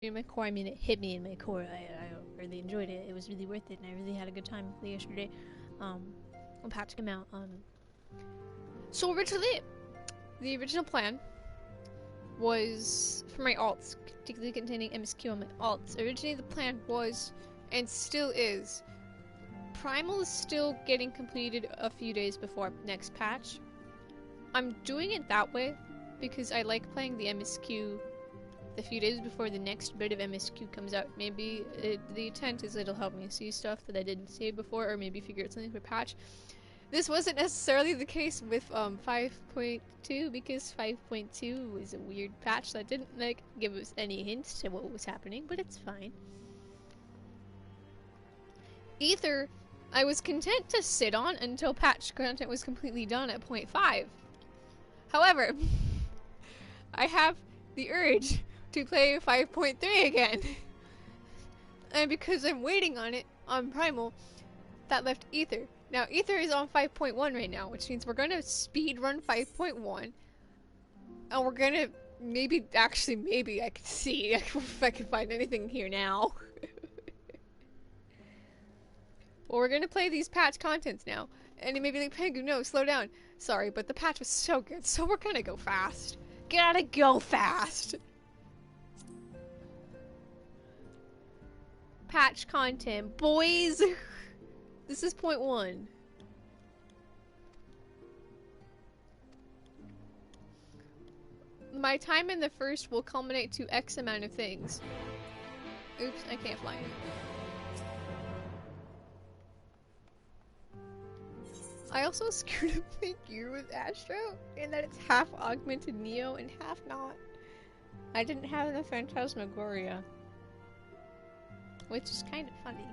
in my core. I mean, it hit me in my core. I really enjoyed it. It was really worth it, and I really had a good time yesterday. When patch came out. So originally, the original plan was for my alts, particularly containing MSQ on my alts. Originally, the plan was, and still is, Primal is still getting completed a few days before next patch. I'm doing it that way because I like playing the MSQ a few days before the next bit of MSQ comes out. Maybe the intent is it'll help me see stuff that I didn't see before, or maybe figure out something for patch. This wasn't necessarily the case with 5.2 because 5.2 was a weird patch that didn't like give us any hints to what was happening, but it's fine. Aether, I was content to sit on until patch content was completely done at 0.5. However, I have the urge to play 5.3 again. And because I'm waiting on it on Primal, that left Aether. Now, Aether is on 5.1 right now, which means we're gonna speed run 5.1. And we're gonna maybe I can see if I can find anything here now. Well, we're gonna play these patch contents now. And you may be like, Pengu, no, slow down. Sorry, but the patch was so good, so we're gonna go fast. Gotta go fast! Patch content, boys! This is 0.1. My time in the first will culminate to X amount of things. Oops, I can't fly anymore. I also screwed up my gear with Astro, in that it's half augmented Neo and half not. I didn't have the Phantasmagoria, which is kind of funny.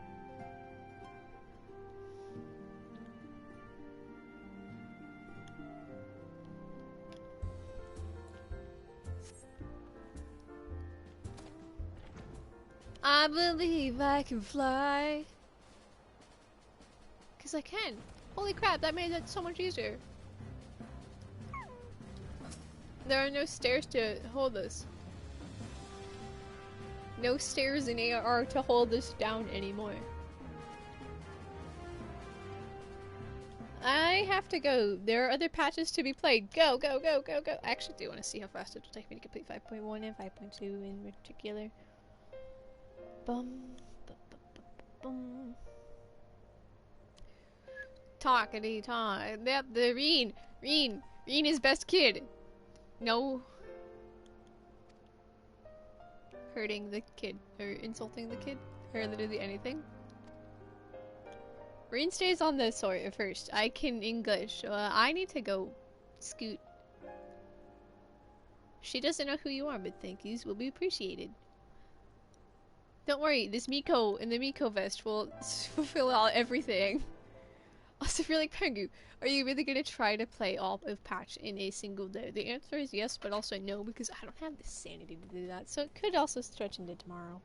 I believe I can fly. 'Cause I can. Holy crap, that made it so much easier. There are no stairs to hold us. No stairs in AR to hold us down anymore. I have to go. There are other patches to be played. Go, go, go, go, go. I actually do want to see how fast it will take me to complete 5.1 and 5.2 in particular. Bum, bum, bum, bum. Talkity talk. That the Reen is best kid. No hurting the kid or insulting the kid or literally anything. Reen stays on the sword first. I can English. I need to go scoot. She doesn't know who you are, but thank yous will be appreciated. Don't worry, this Miko in the Miko vest will fulfill everything. Also, if you're like, Pengu, are you really gonna try to play all of patch in a single day? The answer is yes, but also no, because I don't have the sanity to do that. So it could also stretch into tomorrow.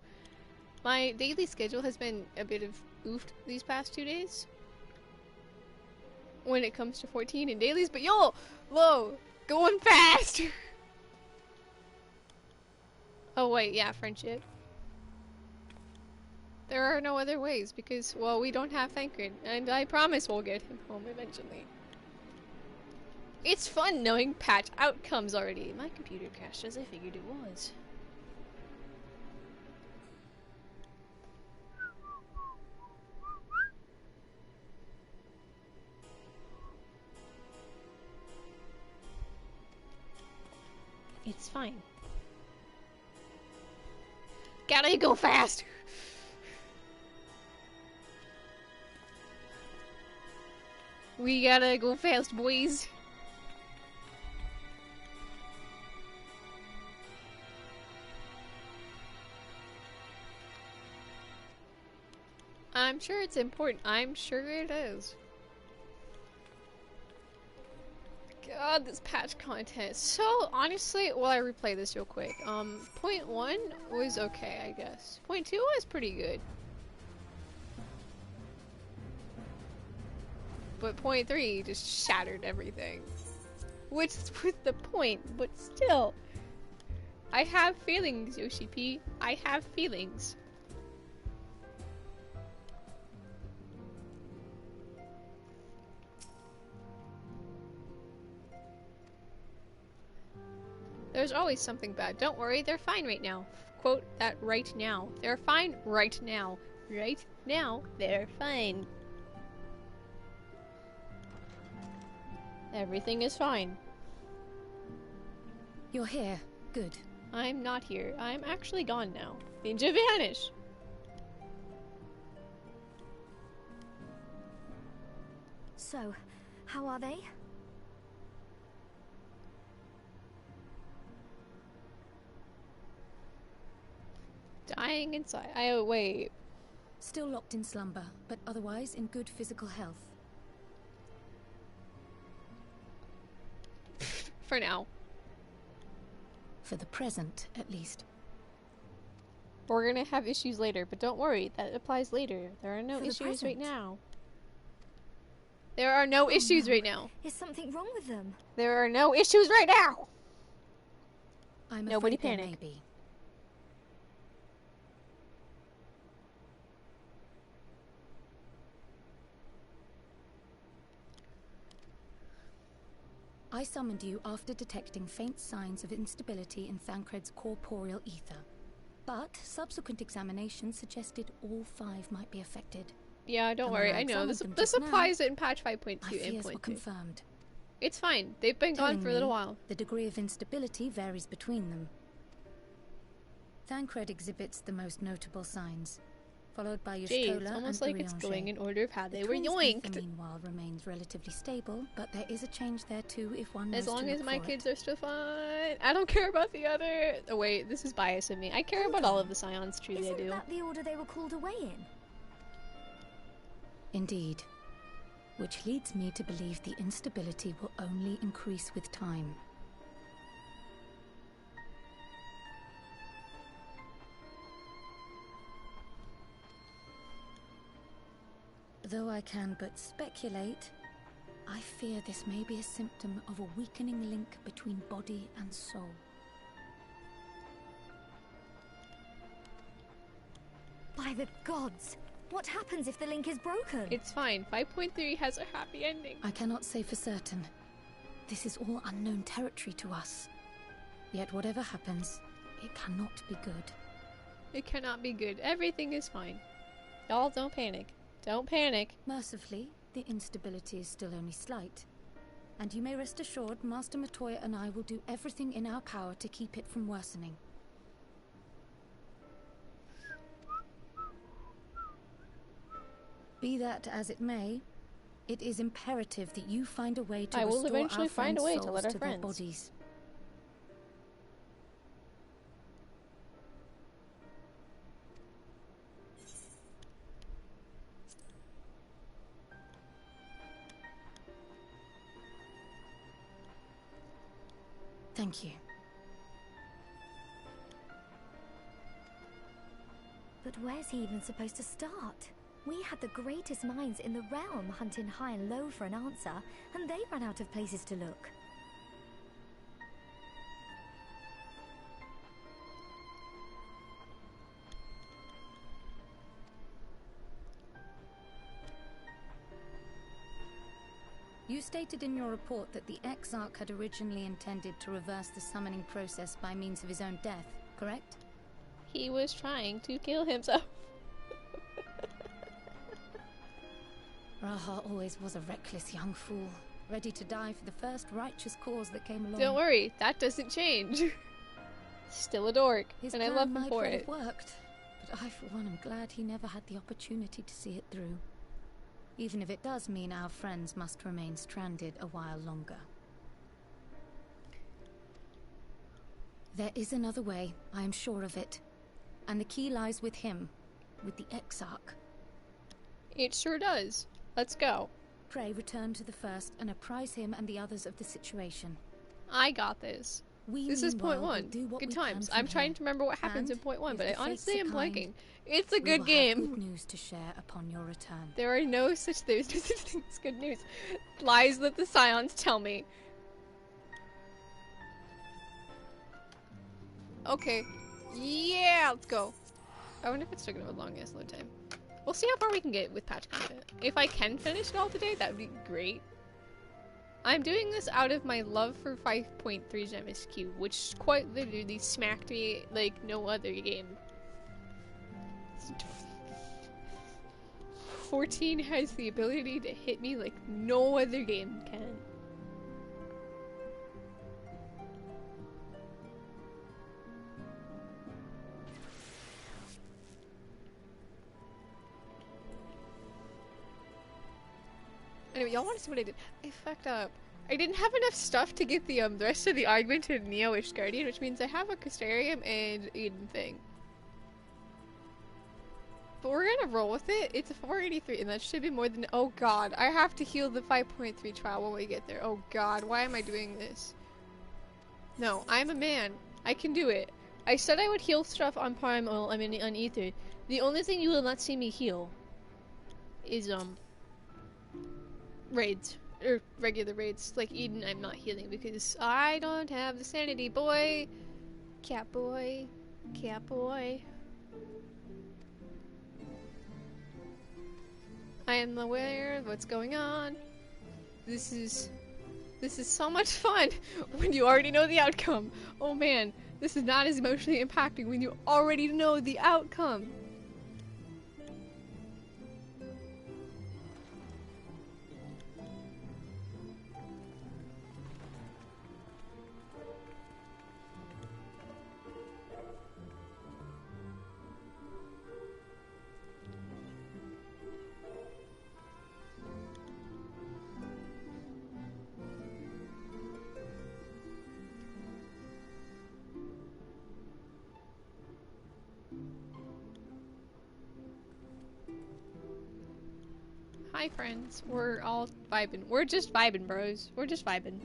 My daily schedule has been a bit of oofed these past 2 days when it comes to 14 and dailies, but yo, low, going fast. Oh wait, yeah, friendship. There are no other ways because, well, we don't have Thancred, and I promise we'll get him home eventually. It's fun knowing patch outcomes already. My computer crashed as I figured it was. It's fine. Gotta go fast! We gotta go fast, boys. I'm sure it's important. I'm sure it is. God, this patch content. So, honestly, well, I replay this real quick. 0.1 was okay, I guess. 0.2 was pretty good. But 0.3 just shattered everything. Which was the point, but still. I have feelings, Yoshi P. I have feelings. There's always something bad. Don't worry, they're fine right now. Quote that right now. They're fine right now. Right now, they're fine. Everything is fine. You're here. Good. I'm not here. I'm actually gone now. Ninja vanish! So, how are they? Dying inside. Oh, wait. Still locked in slumber, but otherwise in good physical health. For now. For the present, at least. We're gonna have issues later, but don't worry, that applies later. There are no issues right now. There are no issues right now. Is something wrong with them? There are no issues right now! I'm Nobody afraid there panic. may be. I summoned you after detecting faint signs of instability in Thancred's corporeal ether. But subsequent examinations suggested all 5 might be affected. Yeah, don't And worry, when I I know. examined This them just applies in patch 5.2 My and fears were 0.2. confirmed. It's fine. They've been gone for a little while. The degree of instability varies between them. Thancred exhibits the most notable signs, followed by Jade, Yushkola it's and almost like it's Urianger. going in order of how they The were twins' yoinked. ether, meanwhile, remains relatively stable, but there is a change there too if one knows As long to as look my for kids it. are still fine. I don't care about the other. Oh wait, this is bias of me. I care about all of the scions, truly I Isn't do. that the order they were called away in? Indeed. Which leads me to believe the instability will only increase with time. Though I can but speculate, I fear this may be a symptom of a weakening link between body and soul. By the gods! What happens if the link is broken? It's fine. 5.3 has a happy ending. I cannot say for certain. This is all unknown territory to us. Yet whatever happens, it cannot be good. It cannot be good. Everything is fine. Y'all don't panic. Don't panic. Mercifully, the instability is still only slight. And you may rest assured Master Matoya and I will do everything in our power to keep it from worsening. Be that as it may, it is imperative that you find a way to I will restore eventually our find a friends' way to souls let our to their friends. bodies. Thank you. But where's he even supposed to start? We had the greatest minds in the realm hunting high and low for an answer, and they ran out of places to look. You stated in your report that the Exarch had originally intended to reverse the summoning process by means of his own death, correct? He was trying to kill himself. Raha always was a reckless young fool, ready to die for the first righteous cause that came along. Don't worry, that doesn't change. Still a dork, His and I plan love him might for well it. have worked, but I for one am glad he never had the opportunity to see it through. Even if it does mean our friends must remain stranded a while longer. There is another way, I am sure of it. And the key lies with him, with the Exarch. It sure does. Let's go. Pray return to the first and apprise him and the others of the situation. I got this. We This is meanwhile point will one. do what Good we can times. from I'm trying here. to remember what happens in And point one, if but I the fates honestly are am kind, blanking. It's a we good will game. have good news to share upon your return. There are no such things. It's good news. Lies that the scions tell me. Okay. Yeah, let's go. I wonder if it's still gonna have a long ass load time. We'll see how far we can get with patch content. If I can finish it all today, that would be great. I'm doing this out of my love for 5.3's MSQ, which quite literally smacked me like no other game. 14 has the ability to hit me like no other game can. Anyway, y'all want to see what I did? I fucked up. I didn't have enough stuff to get the rest of the augmented Neo-ish Guardian, which means I have a Crystarium and Eden thing. But we're gonna roll with it. It's a 483, and that should be more than— oh god, I have to heal the 5.3 trial when we get there. Oh god, why am I doing this? No, I'm a man. I can do it. I said I would heal stuff on Primal, I mean on Aether. The only thing you will not see me heal is, raids. Or regular raids. Like Eden, I'm not healing because I don't have the sanity, boy. Cat boy. Cat boy. I am aware of what's going on. This is so much fun when you already know the outcome. Oh man, this is not as emotionally impacting when you already know the outcome. Hi friends, we're all vibing. We're just vibing, bros. We're just vibing.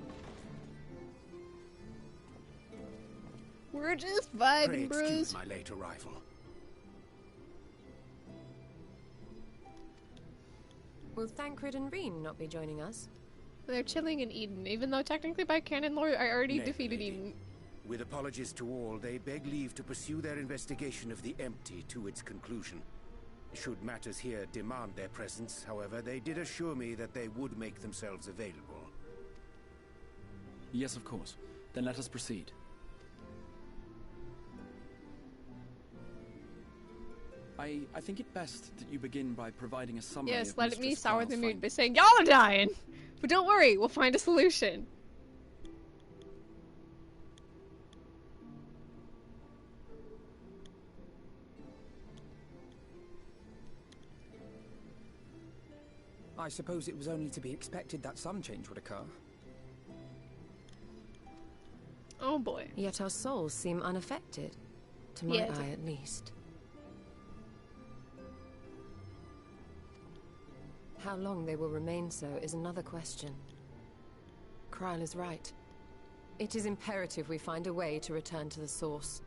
We're just vibing, bros. Excuse my late arrival. Will Thancred and Reen not be joining us? They're chilling in Eden, even though technically by canon lore I already defeated lady. Eden. With apologies to all, they beg leave to pursue their investigation of the empty to its conclusion. Should matters here demand their presence, however, they did assure me that they would make themselves available. Yes, of course. Then let us proceed. I think it best that you begin by providing a summary Yes, of let me Mistress sour Farrell's the mood by findings. saying, y'all are dying! But don't worry, we'll find a solution. I suppose it was only to be expected that some change would occur. Oh boy. Yet our souls seem unaffected. To my eye, at least. How long they will remain so is another question. Kryl is right. It is imperative we find a way to return to the source.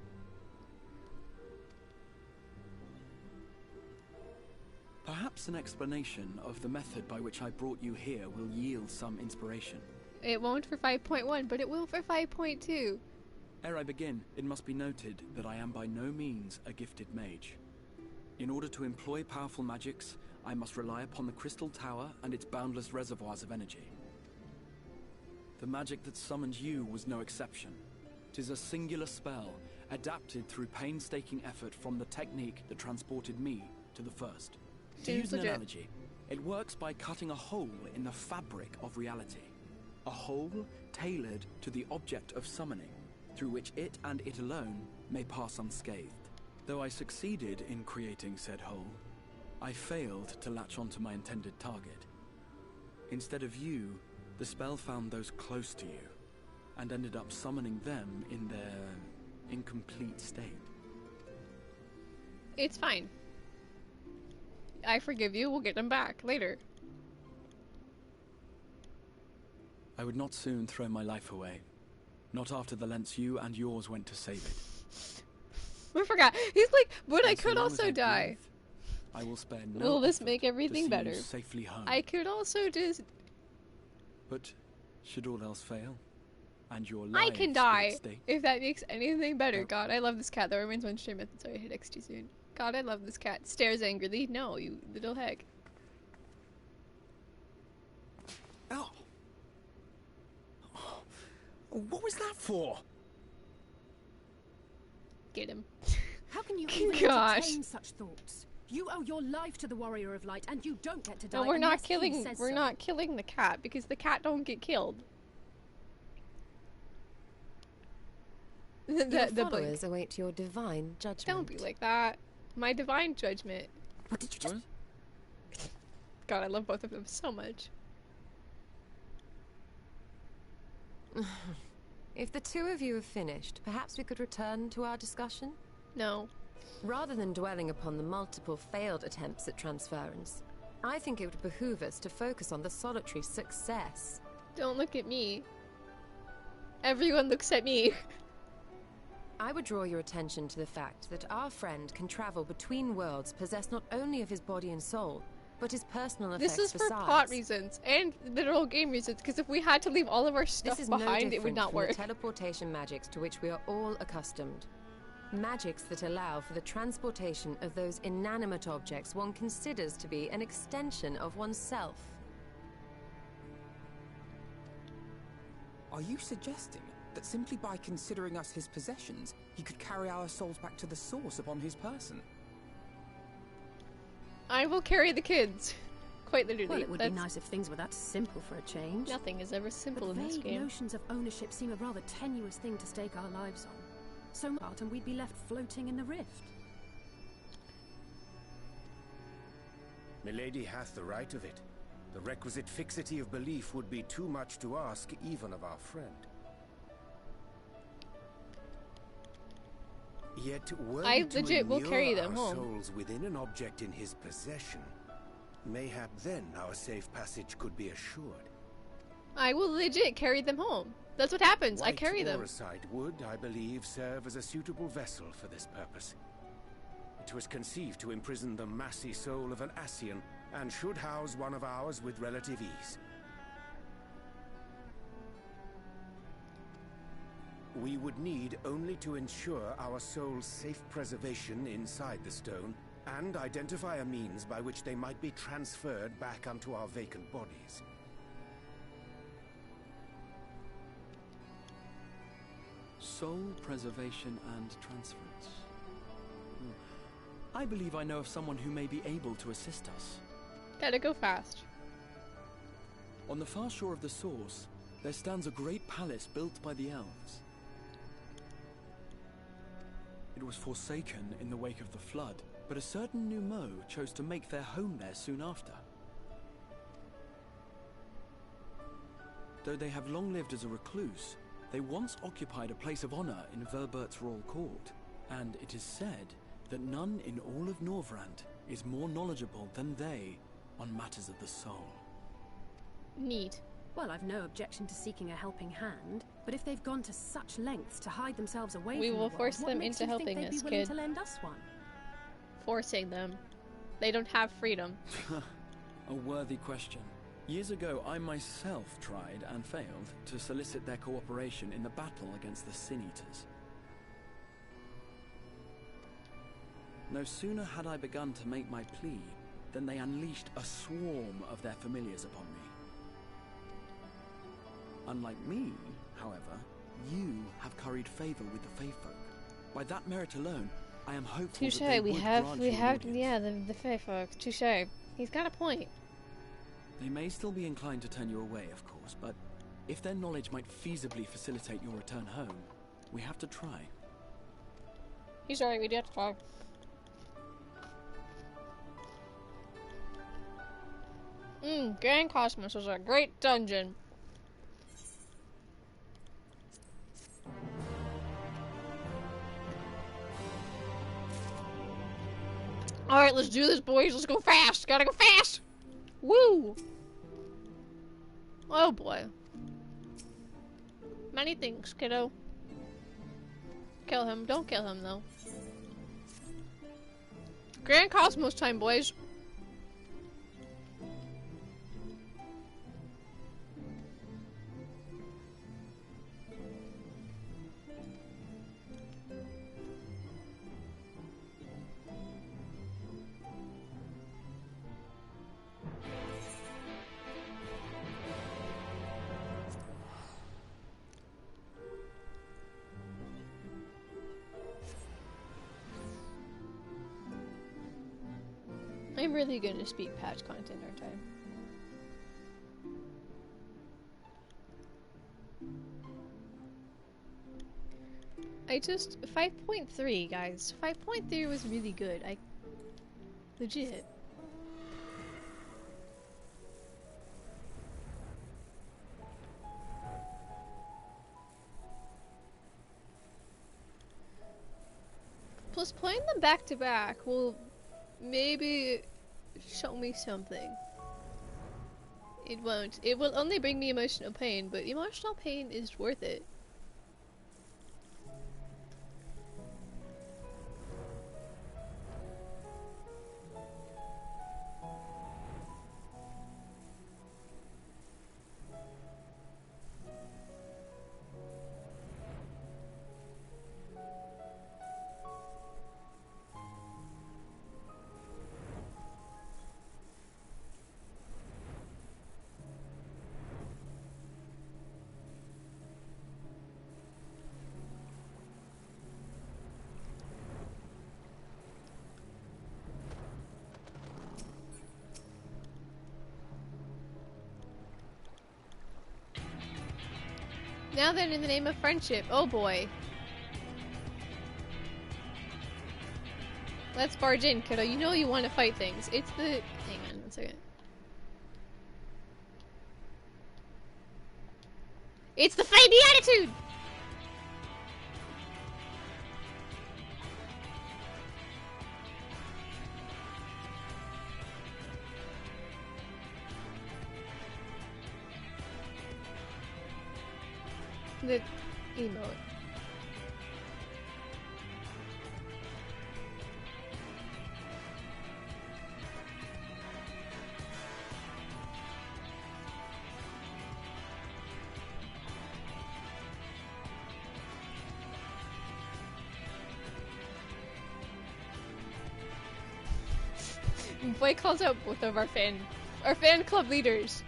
Perhaps an explanation of the method by which I brought you here will yield some inspiration. It won't for 5.1, but it will for 5.2. Ere I begin, it must be noted that I am by no means a gifted mage. In order to employ powerful magics, I must rely upon the Crystal Tower and its boundless reservoirs of energy. The magic that summoned you was no exception. 'Tis a singular spell, adapted through painstaking effort from the technique that transported me to the first. To use an analogy, it works by cutting a hole in the fabric of reality. A hole tailored to the object of summoning, through which it and it alone may pass unscathed. Though I succeeded in creating said hole, I failed to latch onto my intended target. Instead of you, the spell found those close to you, and ended up summoning them in their incomplete state. It's fine. I forgive you, we'll get them back later. I would not soon throw my life away. Not after the lengths you and yours went to save it. I forgot. He's like, but I And so could long as also I die. breathe, I will spare no Will this effort make everything to see better? you safely home. I could also just... But should all else fail, and your I lives can are die at stake. if that makes anything better. God, I love this cat. That reminds me of stream method. Sorry, I hit X too soon. God, I love this cat. Stares angrily. No, you little heck. Oh. What was that for? Get him. How can you even entertain such thoughts? You owe your life to the Warrior of Light, and you don't get to die. No, we're not unless he killing. says We're so. not killing the cat because the cat don't get killed. Your followers await your divine judgment. Don't be like that. My divine judgment. What did you just? God, I love both of them so much. If the two of you have finished, perhaps we could return to our discussion? No. Rather than dwelling upon the multiple failed attempts at transference, I think it would behoove us to focus on the solitary success. Don't look at me. Everyone looks at me. I would draw your attention to the fact that our friend can travel between worlds possessed not only of his body and soul, but his personal effects This is for besides. plot reasons and literal game reasons, because if we had to leave all of our stuff This is behind, no it would not different work. from the teleportation magics to which we are all accustomed. Magics that allow for the transportation of those inanimate objects one considers to be an extension of oneself. Are you suggesting that simply by considering us his possessions, he could carry our souls back to the source upon his person? I will carry the kids. Quite literally. Well, it would be nice if things were that simple for a change. Nothing is ever simple But in this vague game. notions of ownership seem a rather tenuous thing to stake our lives on. So much, and we'd be left floating in the rift. Milady hath the right of it. The requisite fixity of belief would be too much to ask even of our friend. Yet were I we to legit will immure carry them our home. souls within an object in his possession, mayhap then our safe passage could be assured. I will legit carry them home. That's what happens. I carry them. Auricide would, I believe, serve as a suitable vessel for this purpose. It was conceived to imprison the massy soul of an Ascian, and should house one of ours with relative ease. We would need only to ensure our soul's safe preservation inside the stone, and identify a means by which they might be transferred back unto our vacant bodies. Soul preservation and transference. I believe I know of someone who may be able to assist us. Gotta go fast. On the far shore of the source, there stands a great palace built by the elves. It was forsaken in the wake of the flood, but a certain Numo chose to make their home there soon after. Though they have long lived as a recluse, they once occupied a place of honor in Verbert's royal court, and it is said that none in all of Norvrant is more knowledgeable than they on matters of the soul. Neat. Well, I've no objection to seeking a helping hand, but if they've gone to such lengths to hide themselves away We from will the force world, what them makes into you think helping they'd us, be willing kid. to lend us one? Forcing them. They don't have freedom. A worthy question. Years ago, I myself tried and failed to solicit their cooperation in the battle against the Sin Eaters. No sooner had I begun to make my plea than they unleashed a swarm of their familiars upon me. Unlike me, however, you have curried favor with the Fae folk. By that merit alone, I am hopeful Touche, that they we would have, grant you an audience. yeah, the Fae folk. Touche. He's got a point. They may still be inclined to turn you away, of course, but if their knowledge might feasibly facilitate your return home, we have to try. He's right, we do have to talk. Grand Cosmos was a great dungeon. Alright, let's do this, boys. Let's go fast. Gotta go fast. Woo! Oh boy. Many things, kiddo. Kill him. Don't kill him, though. Grand Cosmos time, boys. I'm really gonna speak patch content, aren't I? I just 5.3 guys. 5.3 was really good. Legit. Plus playing them back to back will maybe show me something. It won't. It will only bring me emotional pain, but emotional pain is worth it. Now then, in the name of friendship, oh boy. Let's barge in, kiddo. You know you want to fight things. It's the... Hang on 1 second. It's the fighting attitude! The emote. Boy calls out both of our fan club leaders.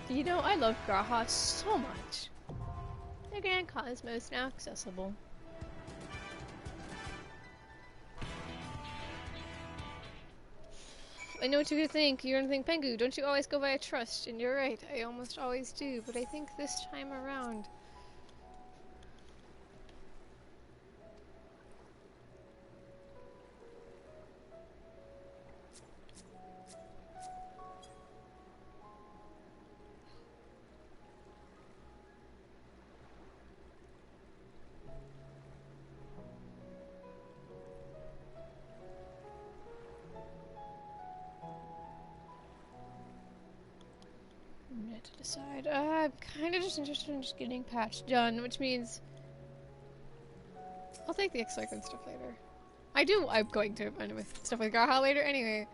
You know, I love Graha so much. The Grand Cosmos now accessible. I know what you're gonna think. You're gonna think, Pengu, don't you always go via trust? And you're right, I almost always do, but I think this time around... to decide. I'm kind of just interested in just getting patch done, which means I'll take the XLVII stuff later. I'm going to run with stuff with Graha later anyway.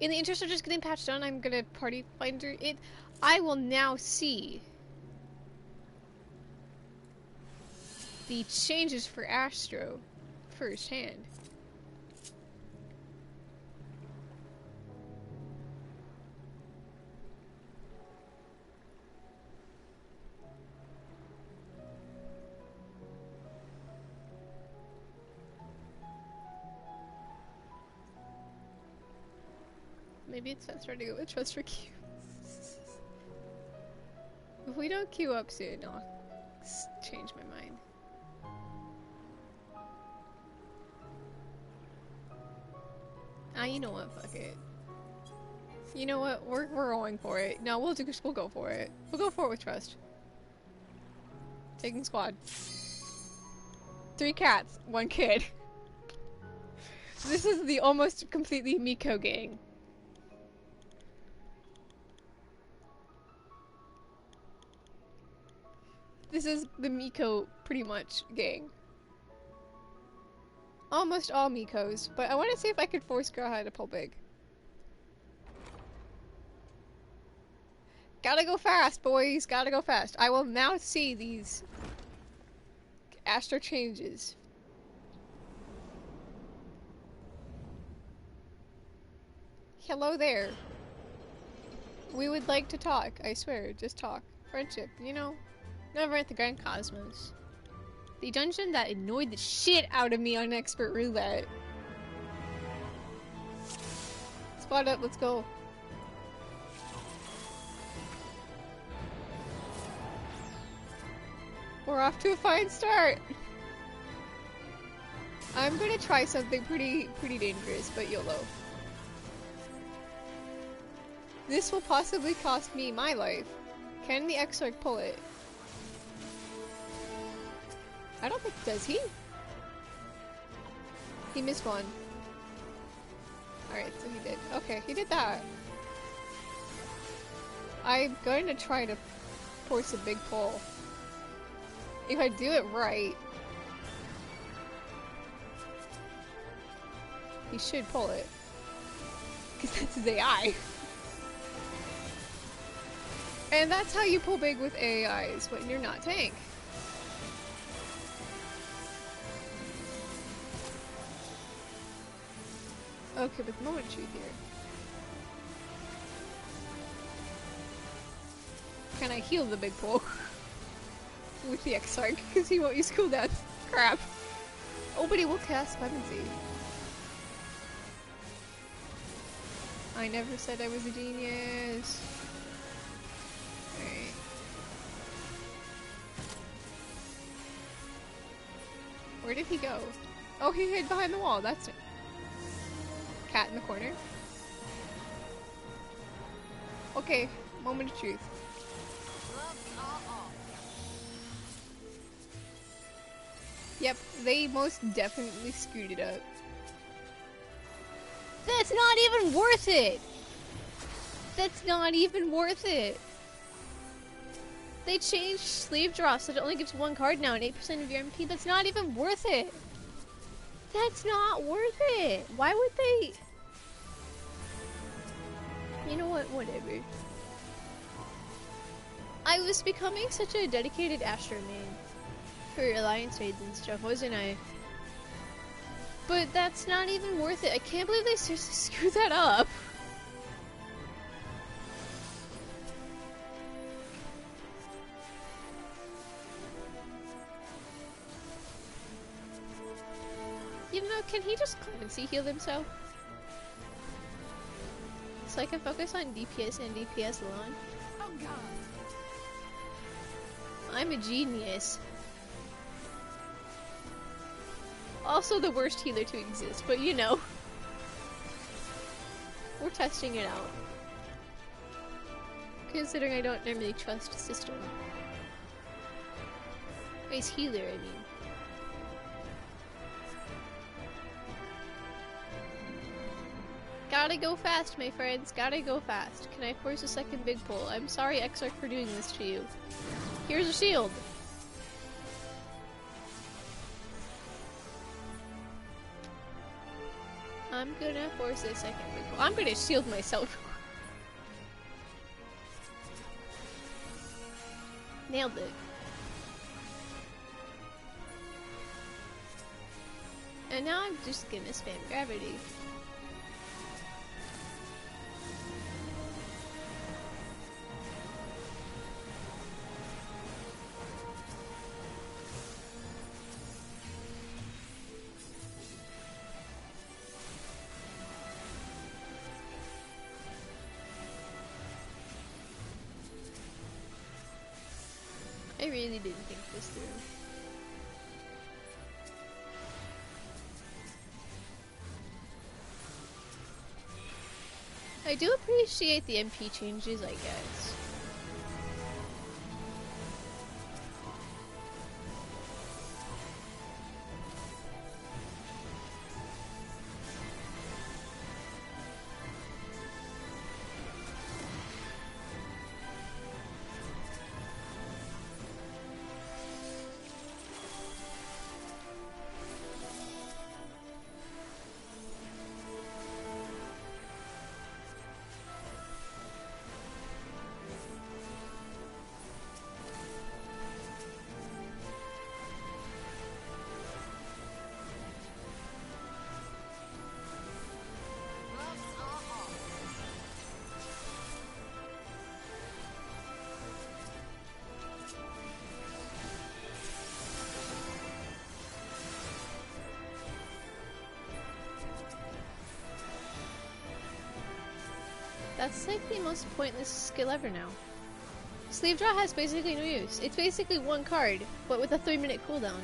In the interest of just getting patch done, I'm gonna party finder it. I will now see the changes for Astro firsthand. Maybe it's faster to go with trust for Q. If we don't queue up soon, I'll change my mind. Ah, you know what? Fuck it. You know what? We're going for it. No, we'll go for it. We'll go for it with trust. Taking squad. 3 cats, 1 kid. This is the almost completely Miko gang. This is the Miko, pretty much, gang. Almost all Mikos, but I want to see if I could force Graha to pull big. Gotta go fast, boys! Gotta go fast. I will now see these Astro changes Hello there. We would like to talk, I swear, just talk. Friendship, you know? Never at the Grand Cosmos. The dungeon that annoyed the shit out of me on Expert Roulette. Spot up, let's go. We're off to a fine start. I'm gonna try something pretty dangerous, but YOLO. This will possibly cost me my life. Can the Exarch pull it? I don't think, does he? He missed one. Alright, so he did. Okay, he did that. I'm going to try to force a big pull. If I do it right, he should pull it. Because that's his AI. And that's how you pull big with AIs when you're not tank. Okay, but the moment truth here. Can I heal the big pull? With the Exarch, because he won't use cooldown. Crap. Oh, but he will cast Clemency. I never said I was a genius. Alright. Where did he go? Oh, he hid behind the wall, that's it. Cat in the corner. Okay, moment of truth. Yep, they most definitely screwed it up. That's not even worth it! That's not even worth it! They changed sleeve draw so it only gives one card now and 8% of your MP. That's not even worth it! That's not worth it! Why would they... You know what? Whatever. I was becoming such a dedicated Astro main for Alliance raids and stuff, wasn't I? But that's not even worth it. I can't believe they seriously screwed that up. You know, can he just clemency heal himself? So I can focus on DPS and DPS alone? Oh god. I'm a genius. Also the worst healer to exist, but you know. We're testing it out. Considering I don't normally trust system. He's healer, I mean. Gotta go fast, my friends. Gotta go fast. Can I force a second big pull? I'm sorry, Exarch, for doing this to you. Here's a shield. I'm gonna force a second big pull. I'm gonna shield myself. Nailed it. And now I'm just gonna spam gravity. I really didn't think this through. I do appreciate the MP changes, I guess. That's like the most pointless skill ever now. Sleeve draw has basically no use. It's basically one card, but with a 3-minute cooldown.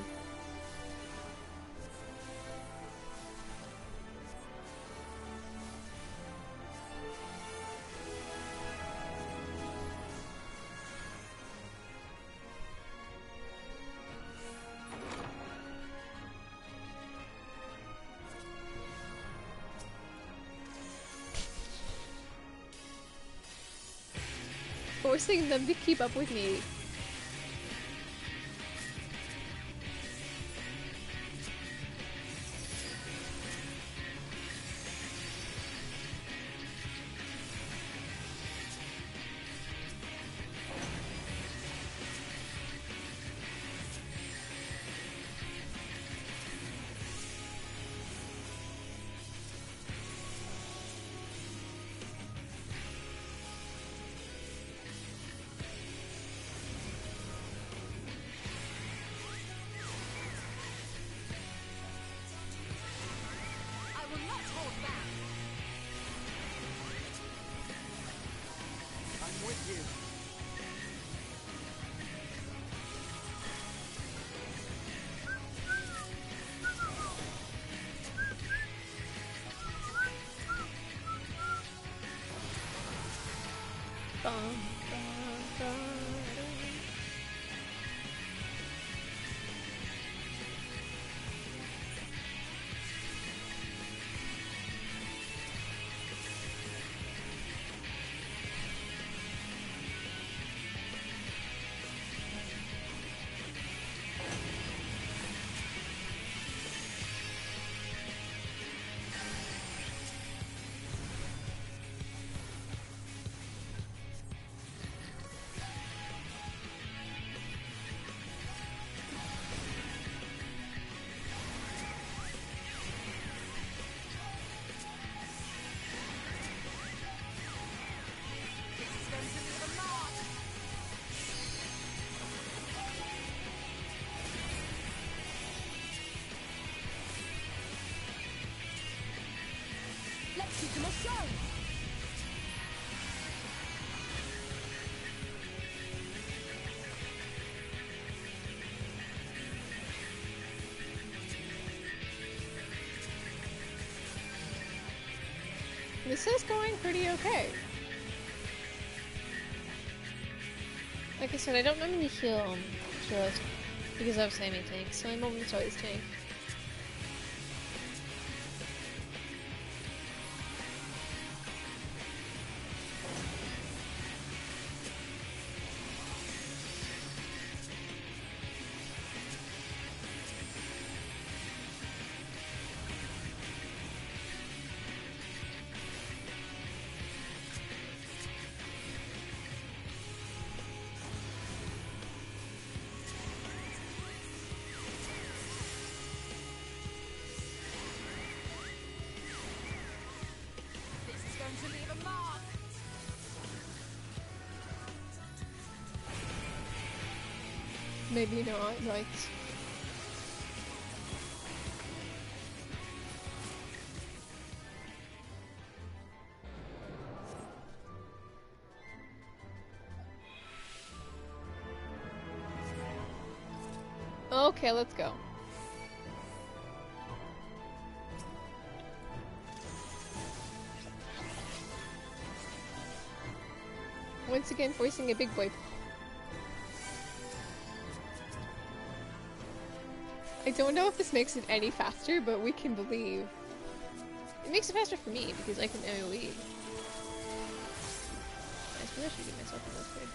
Forcing them to keep up with me. Bum, bum, bum. Let's give them a show! This is going pretty okay. Like I said, I don't normally heal just because I have Sammy tank, so I'm going to start this tank. Maybe not, right? Okay, let's go. Once again, forcing a big boy. I don't know if this makes it any faster, but we can believe. It makes it faster for me because I can AoE. I suppose I should give myself an upgrade.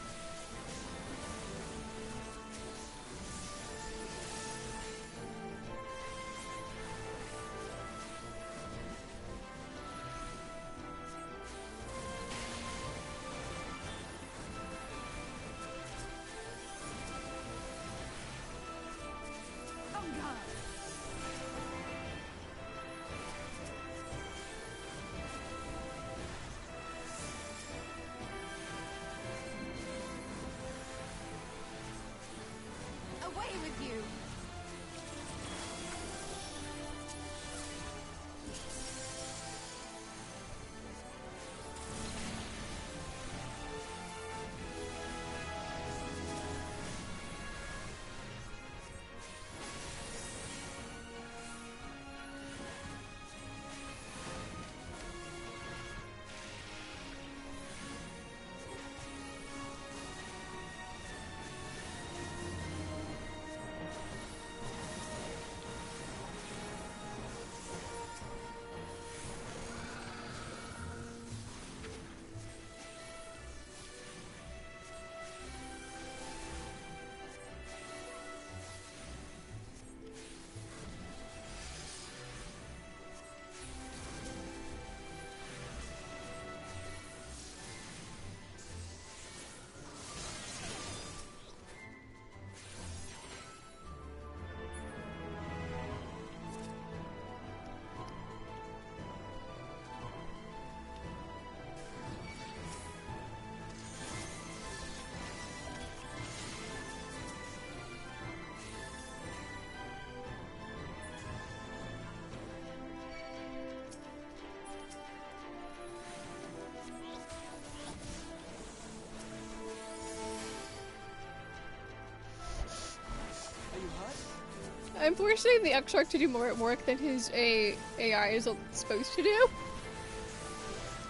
I'm forcing the X-Shark to do more work than his AI is supposed to do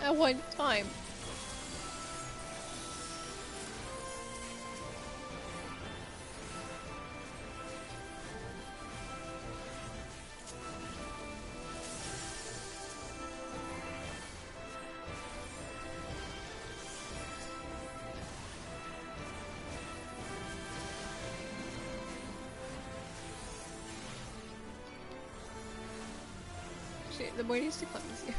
at one time. Shit, the boy needs to cleanse you.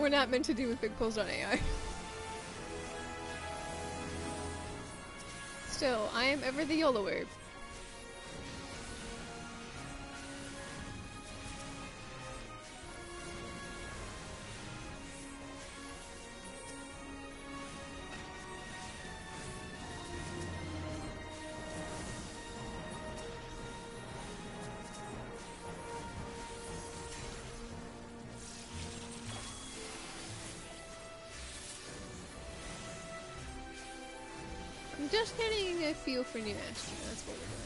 We're not meant to do with big pulls on AI. Still, I am ever the YOLOer. I'm just getting a feel for new mastery, that's what we're doing.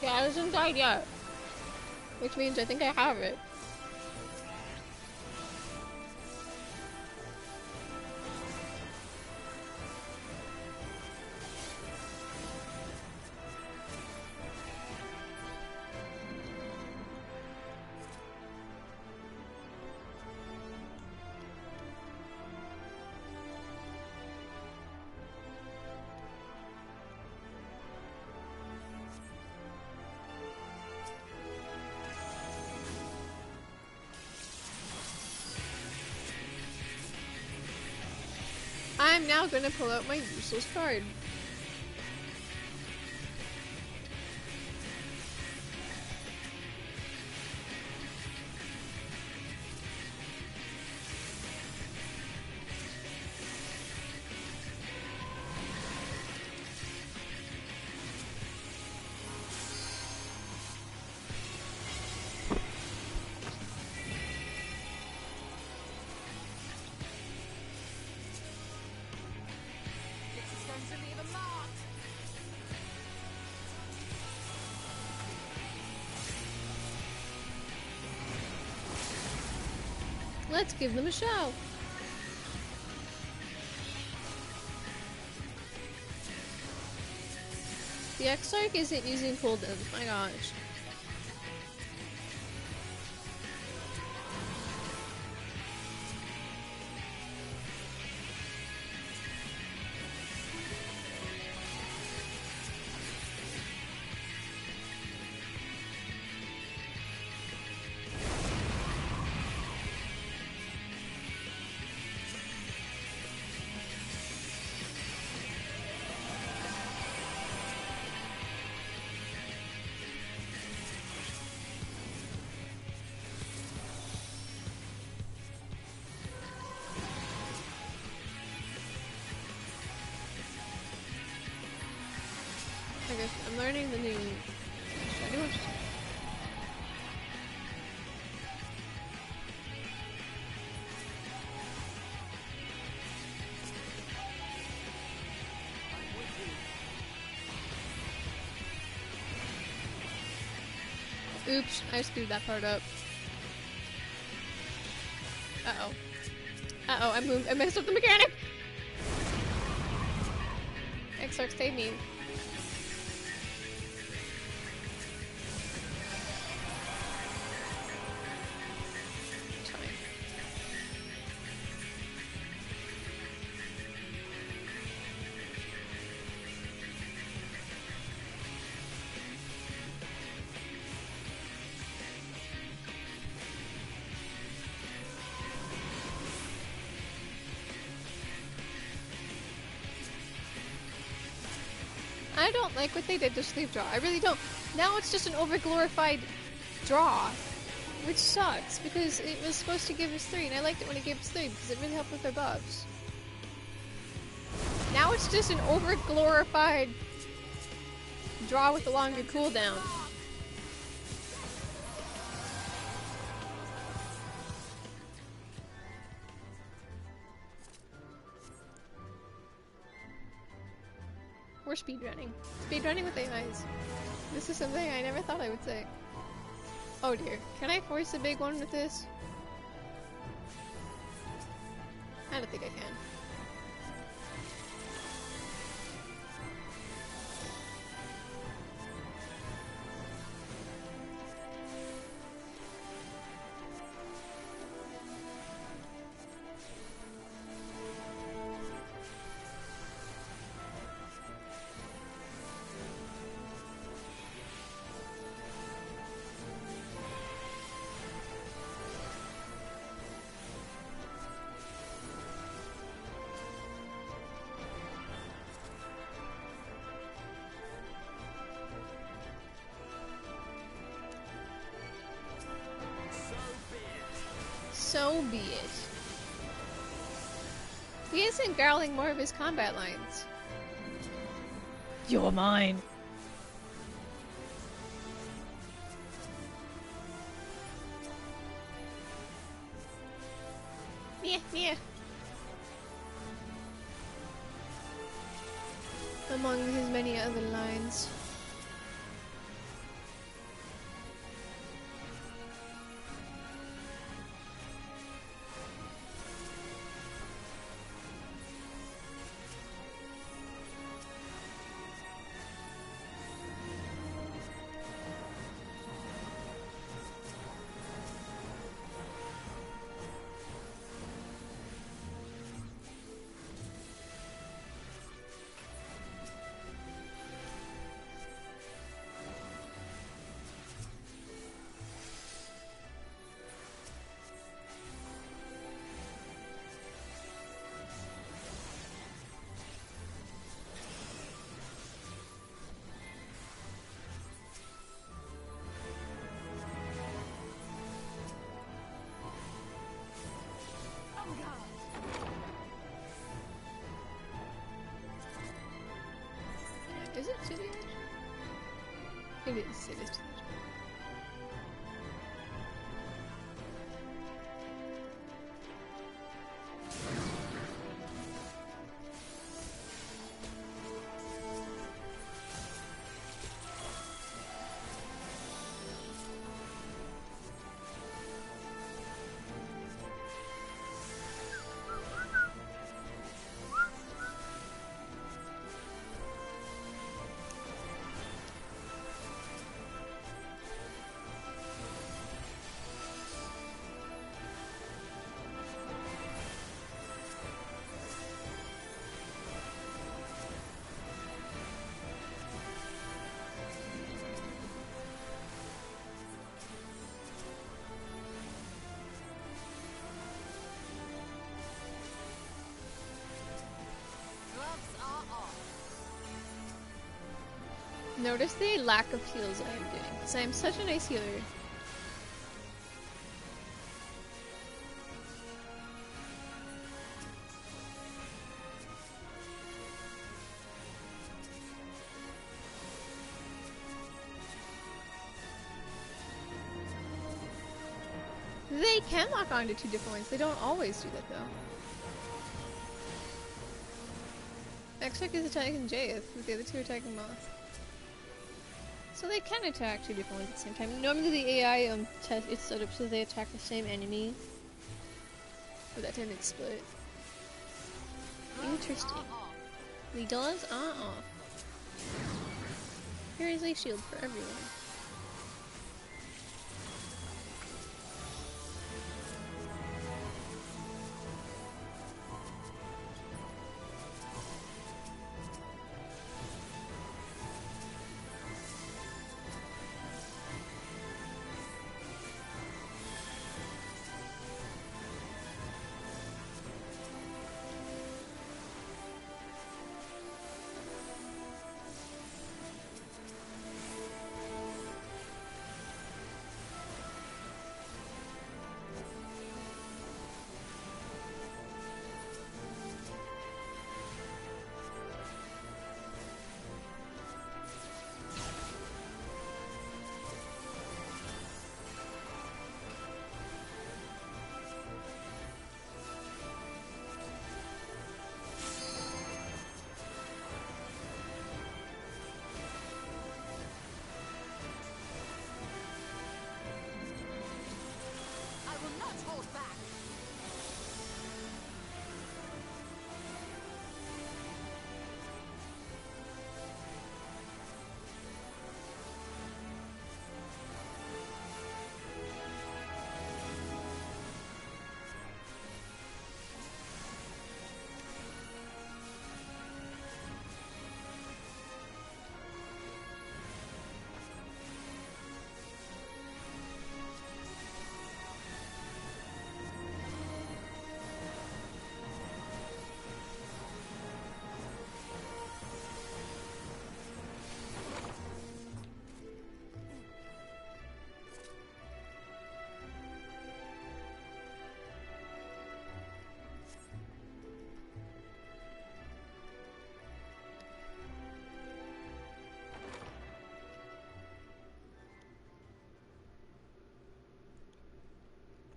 Yeah, it hasn't died yet. Which means I think I have it. I'm now gonna pull out my useless card. Let's give them a show. The X-Arc isn't using cooldowns, my gosh. I guess I'm learning the new strategy. Oops, I screwed that part up. Uh-oh. Uh-oh, I messed up the mechanic! X-Arc, save me. don't like what they did to Sleep Draw. I really don't. Now it's just an over-glorified draw, which sucks because it was supposed to give us 3, and I liked it when it gave us 3 because it really helped with our buffs. Now it's just an over-glorified draw with a longer cooldown. We're speedrunning. Speedrunning with AIs. This is something I never thought I would say. Oh dear. Can I force a big one with this? I don't think I can. So be it. He isn't growling more of his combat lines. You're mine. Yeah, yeah. Among his many other lines. Is it to the edge? It is to the edge. Notice the lack of heals I am doing, because I am such a nice healer. They can lock onto 2 different ones. They don't always do that though. X-Spec is attacking Jaeth, with the other 2 attacking Moth. So they can attack 2 different ones at the same time. Normally the AI test it's set up so they attack the same enemy. But that time it's split. Interesting. The doors are off. Here is a shield for everyone.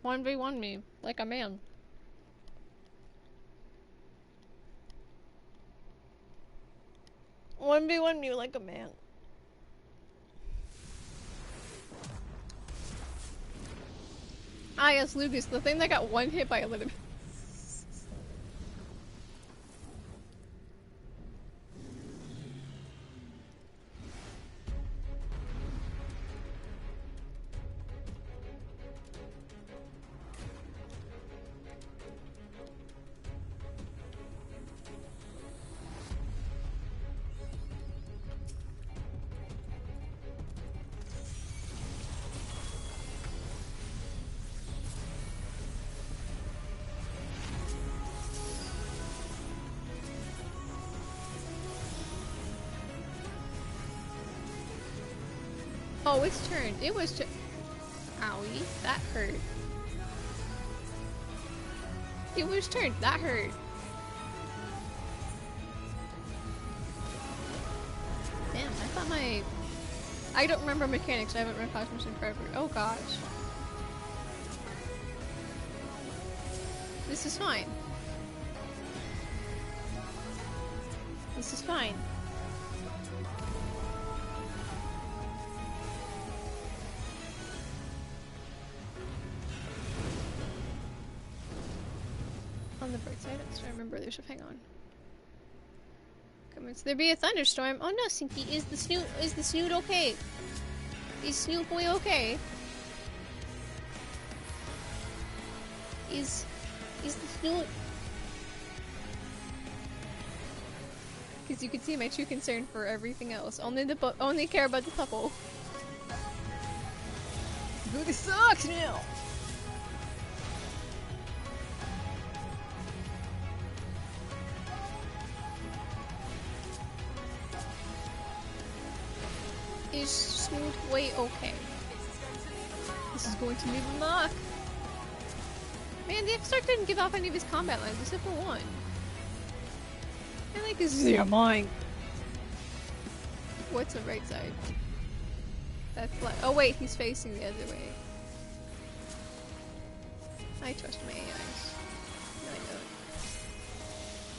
1v1 me like a man. One v one me like a man. Ah yes, Lucas, the thing that got one hit by a living. Oh, it's turned. It was owie, that hurt. It was turned. That hurt. Damn, I thought my... I don't remember mechanics. I haven't run Cosmos in forever. Oh gosh. This is fine. This is fine. On the bright side, I remember there should hang on. Come on, there be a thunderstorm. Oh no, Sinky, is the snoot okay? Is Snoot Boy okay? Is the snoot? Because you can see my true concern for everything else. Only care about the couple. Booty sucks now. Is Snoot Boy okay? This is going to leave a mark. Man, the X-Star didn't give off any of his combat lines except for one. I like his mine. What's the right side? That's like. Oh wait, he's facing the other way. I trust my AIs. No, I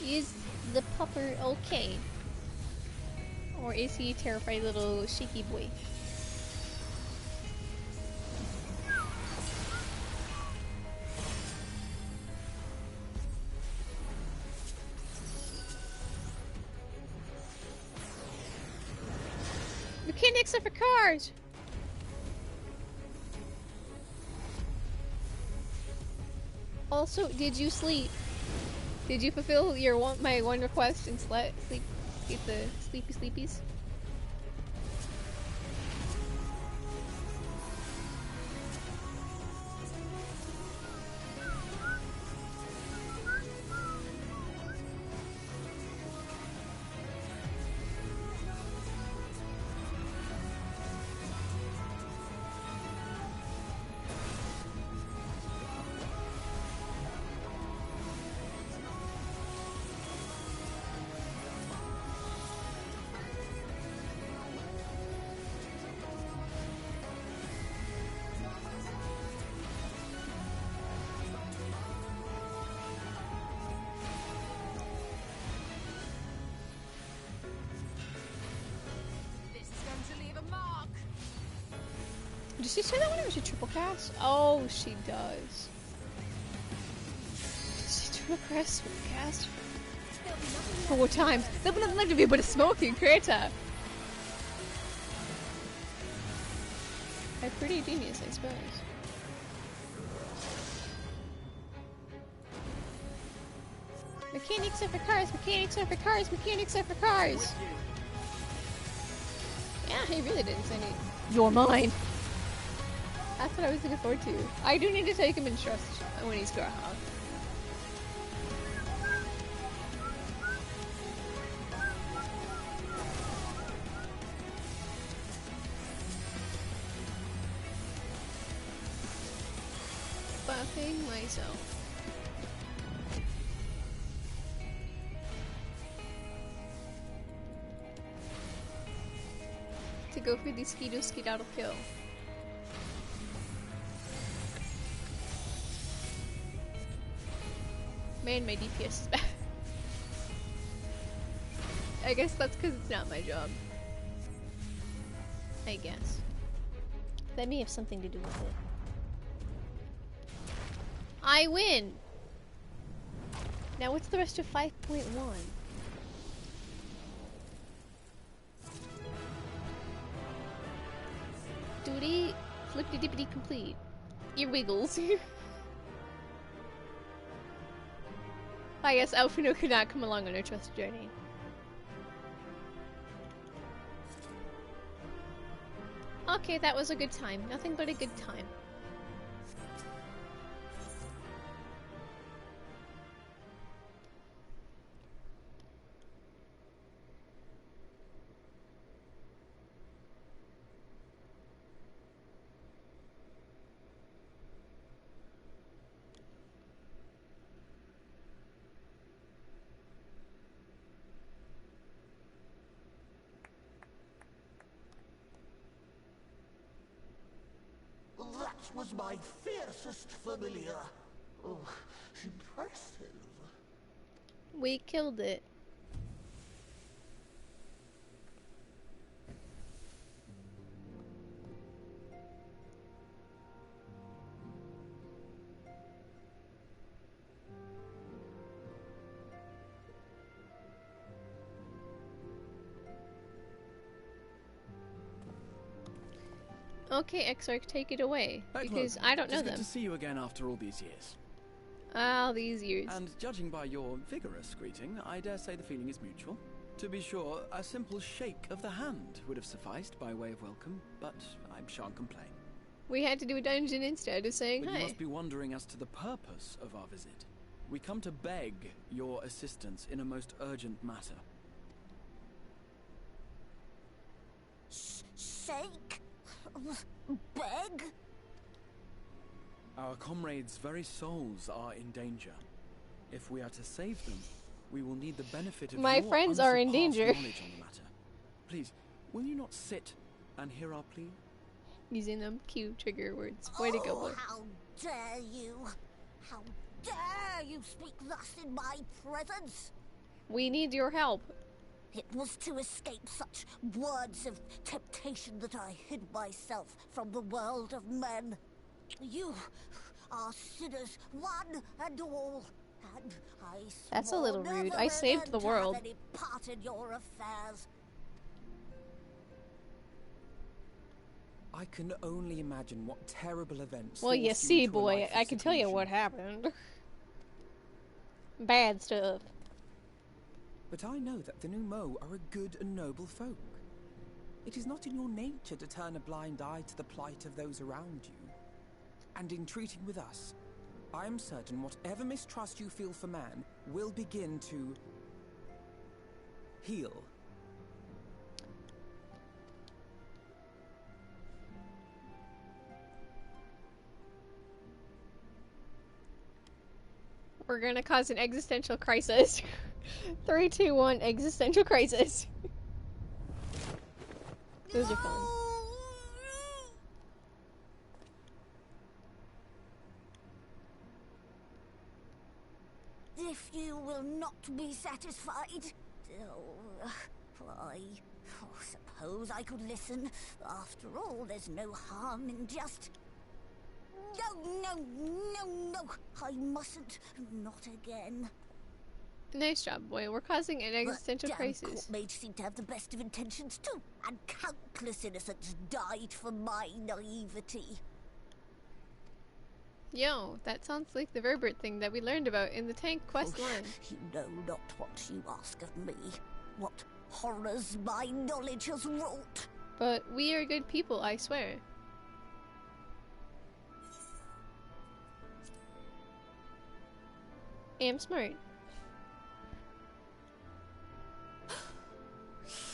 don't. Is the pupper okay? Or is he a terrified little shaky boy? Mechanics are for cars! Also, did you sleep? Did you fulfill your my one request and sleep? Get the sleepies? Did she say that when it was a triple cast? Oh, she does. Did she triple cast? 4 times. There'll be nothing left of you but a smoking crater. I'm pretty genius, I suppose. Mechanics are for cars, mechanics are for cars, mechanics are for cars. Yeah, he really didn't say anything. You're mine. That's what I was looking forward to. I do need to take him in trust when he's grown up. Buffing myself. To go for the skedaddle kill. Man, my DPS is bad. I guess that's because it's not my job. I guess. That may have something to do with it. I win! Now what's the rest of 5.1? Duty, flippity dippity complete. Ear wiggles. I guess Alfino could not come along on her trust journey. Okay, that was a good time. Nothing but a good time. That was my fiercest familiar. Oh, impressive. We killed it. Okay, Exarch, take it away, because I don't know them. It's good to see you again after all these years. All these years. And judging by your vigorous greeting, I dare say the feeling is mutual. To be sure, a simple shake of the hand would have sufficed by way of welcome, but I shan't complain. We had to do a dungeon instead of saying But hi. you must be wondering as to the purpose of our visit. We come to beg your assistance in a most urgent matter. Shake? Beg? Our comrades' very souls are in danger. If we are to save them, we will need the benefit of My your friends are in unsurpassed danger. knowledge on the matter. Please, will you not sit and hear our plea? Using them cute trigger words. Way to go, boy. How dare you? How dare you speak thus in my presence? We need your help. It was to escape such words of temptation that I hid myself from the world of men. You are sinners, one and all, and I That's a little swore rude. never I saved again the to world. have any part in your affairs. I can only imagine what terrible events. Well, you forced see, into a boy, life of I can tell you seclusion. what happened. Bad stuff. But I know that the Numo are a good and noble folk. It is not in your nature to turn a blind eye to the plight of those around you. And in treating with us, I am certain whatever mistrust you feel for man will begin to heal. We're gonna cause an existential crisis. 3, 2, 1, existential crisis. Those are fun. If you will not be satisfied, I suppose I could listen. After all, there's no harm in just... No, I mustn't. Not again. Nice job, boy. We're causing an existential But damn crisis. court mages seem to have the best of intentions too, and countless innocents died for my naivety. Yo, that sounds like the Verbert thing that we learned about in the tank quest line. You know not what you ask of me, what horrors my knowledge has wrought. But we are good people, I swear. Am smart.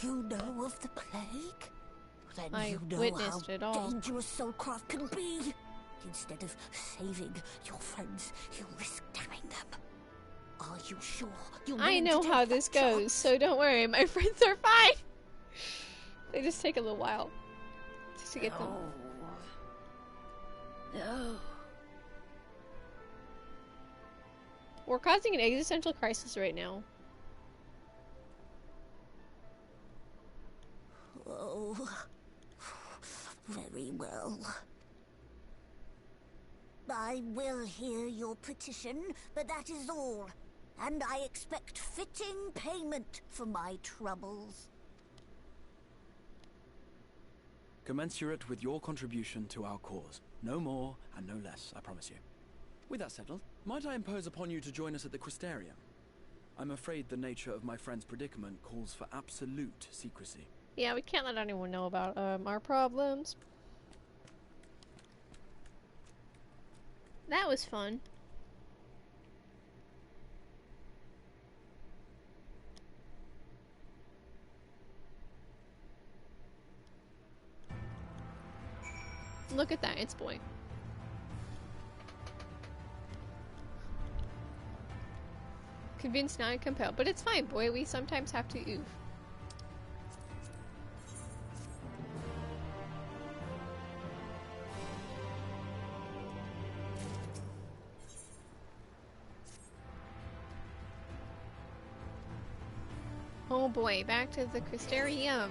You know of the plague? Then I you know witnessed how it all. dangerous soulcraft can be. Instead of saving your friends, you risk damning them. Are you sure you're I willing know to how take this that goes, chance? so don't worry, my friends are fine! They just take a little while to get them. No. We're causing an existential crisis right now. Oh, very well. I will hear your petition, but that is all. And I expect fitting payment for my troubles. Commensurate with your contribution to our cause. No more and no less, I promise you. With that settled, might I impose upon you to join us at the Crystarium? I'm afraid the nature of my friend's predicament calls for absolute secrecy. Yeah, we can't let anyone know about our problems. That was fun. Look at that, it's boy. Convinced, not compelled. But it's fine, boy. We sometimes have to oof. Oh boy, back to the Crystarium.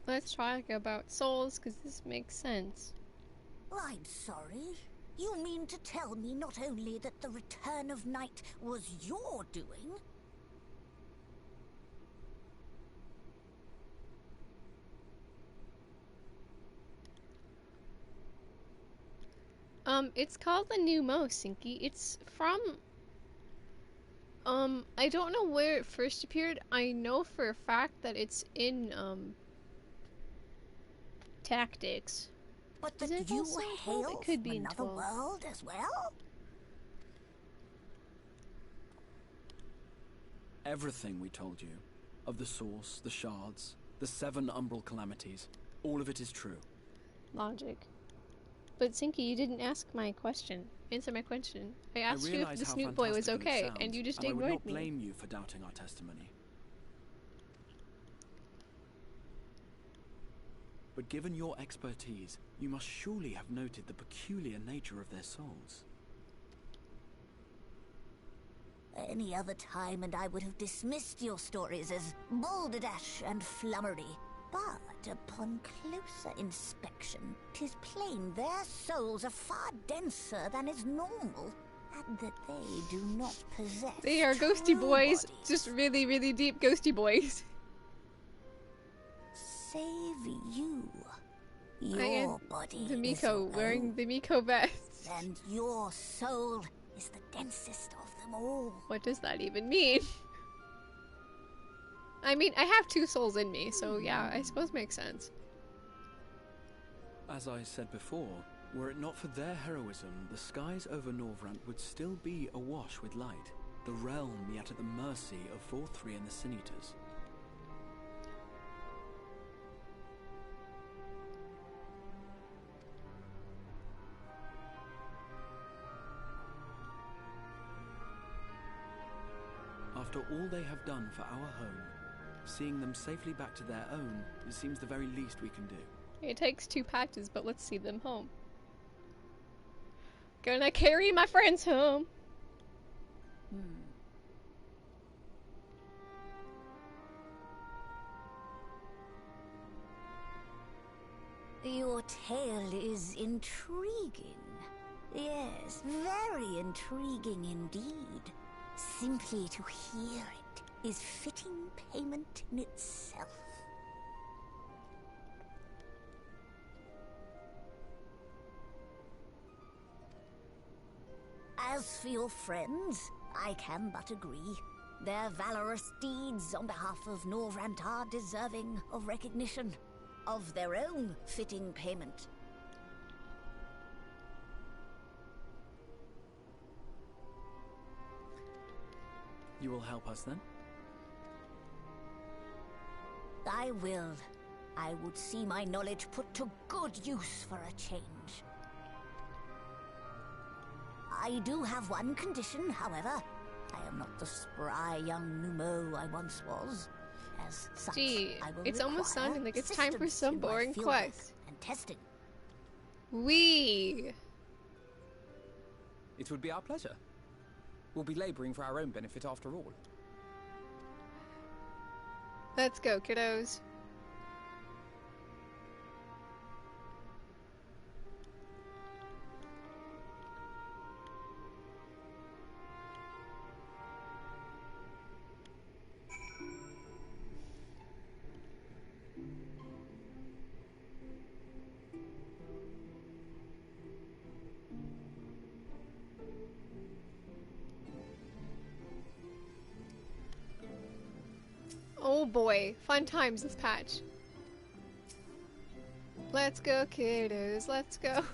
Let's talk about souls, because this makes sense. I'm sorry. You mean to tell me not only that the return of night was your doing? It's called the New Mo, Sinky. It's from, I don't know where it first appeared. I know for a fact that it's in, Tactics. But Is that it you also in 12? hail It could be from in another 12. world as well? Everything we told you, of the source, the shards, the 7 umbral calamities, all of it is true. Logic. But Sinky, you didn't ask my question. Answer my question. I asked you if the Snoot Boy was okay, and you just ignored me. I would not me. blame you for doubting our testimony. But given your expertise, you must surely have noted the peculiar nature of their souls. Any other time and I would have dismissed your stories as balderdash and flummery. But upon closer inspection, 'tis plain their souls are far denser than is normal, and that they do not possess They are ghosty true boys. bodies. Just really, really deep ghosty boys. Save you. I am Your body the is Miko, your wearing own. the Miko vest. And your soul is the densest of them all. What does that even mean? I mean, I have 2 souls in me, so yeah, I suppose makes sense. As I said before, were it not for their heroism, the skies over Norvrant would still be awash with light, the realm yet at the mercy of Vorthri and the Sin Eaters. After all they have done for our home, seeing them safely back to their own seems the very least we can do. It takes 2 patches, but let's see them home. Gonna carry my friends home. Your tale is intriguing. Yes, very intriguing indeed. Simply to hear it is fitting payment in itself. As for your friends, I can but agree. Their valorous deeds on behalf of Norvrant are deserving of recognition, of their own fitting payment. You will help us then? I will. I would see my knowledge put to good use for a change. I do have one condition, however. I am not the spry young Numo I once was. As such, Gee, I will it's almost require sounding like it's time for assistance some in my boring fieldwork quest. and testing. Wee! It would be our pleasure. We'll be laboring for our own benefit after all. Let's go, kiddos. Oh boy, fun times this patch. Let's go, kiddos, let's go.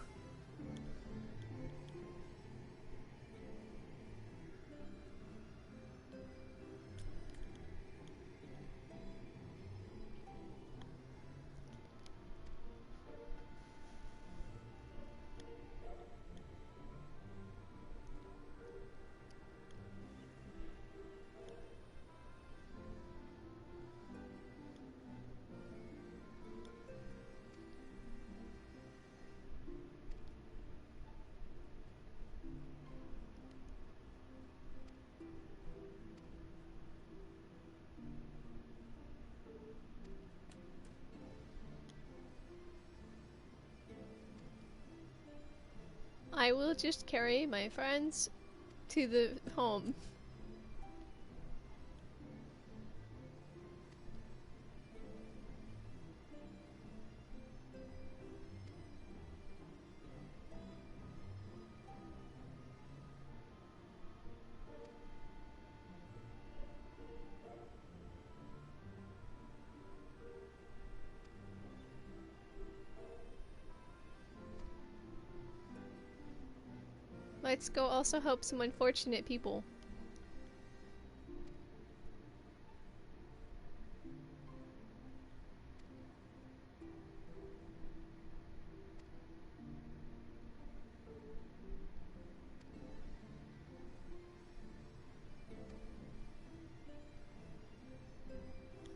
I will just carry my friends to the home. Let's go also help some unfortunate people.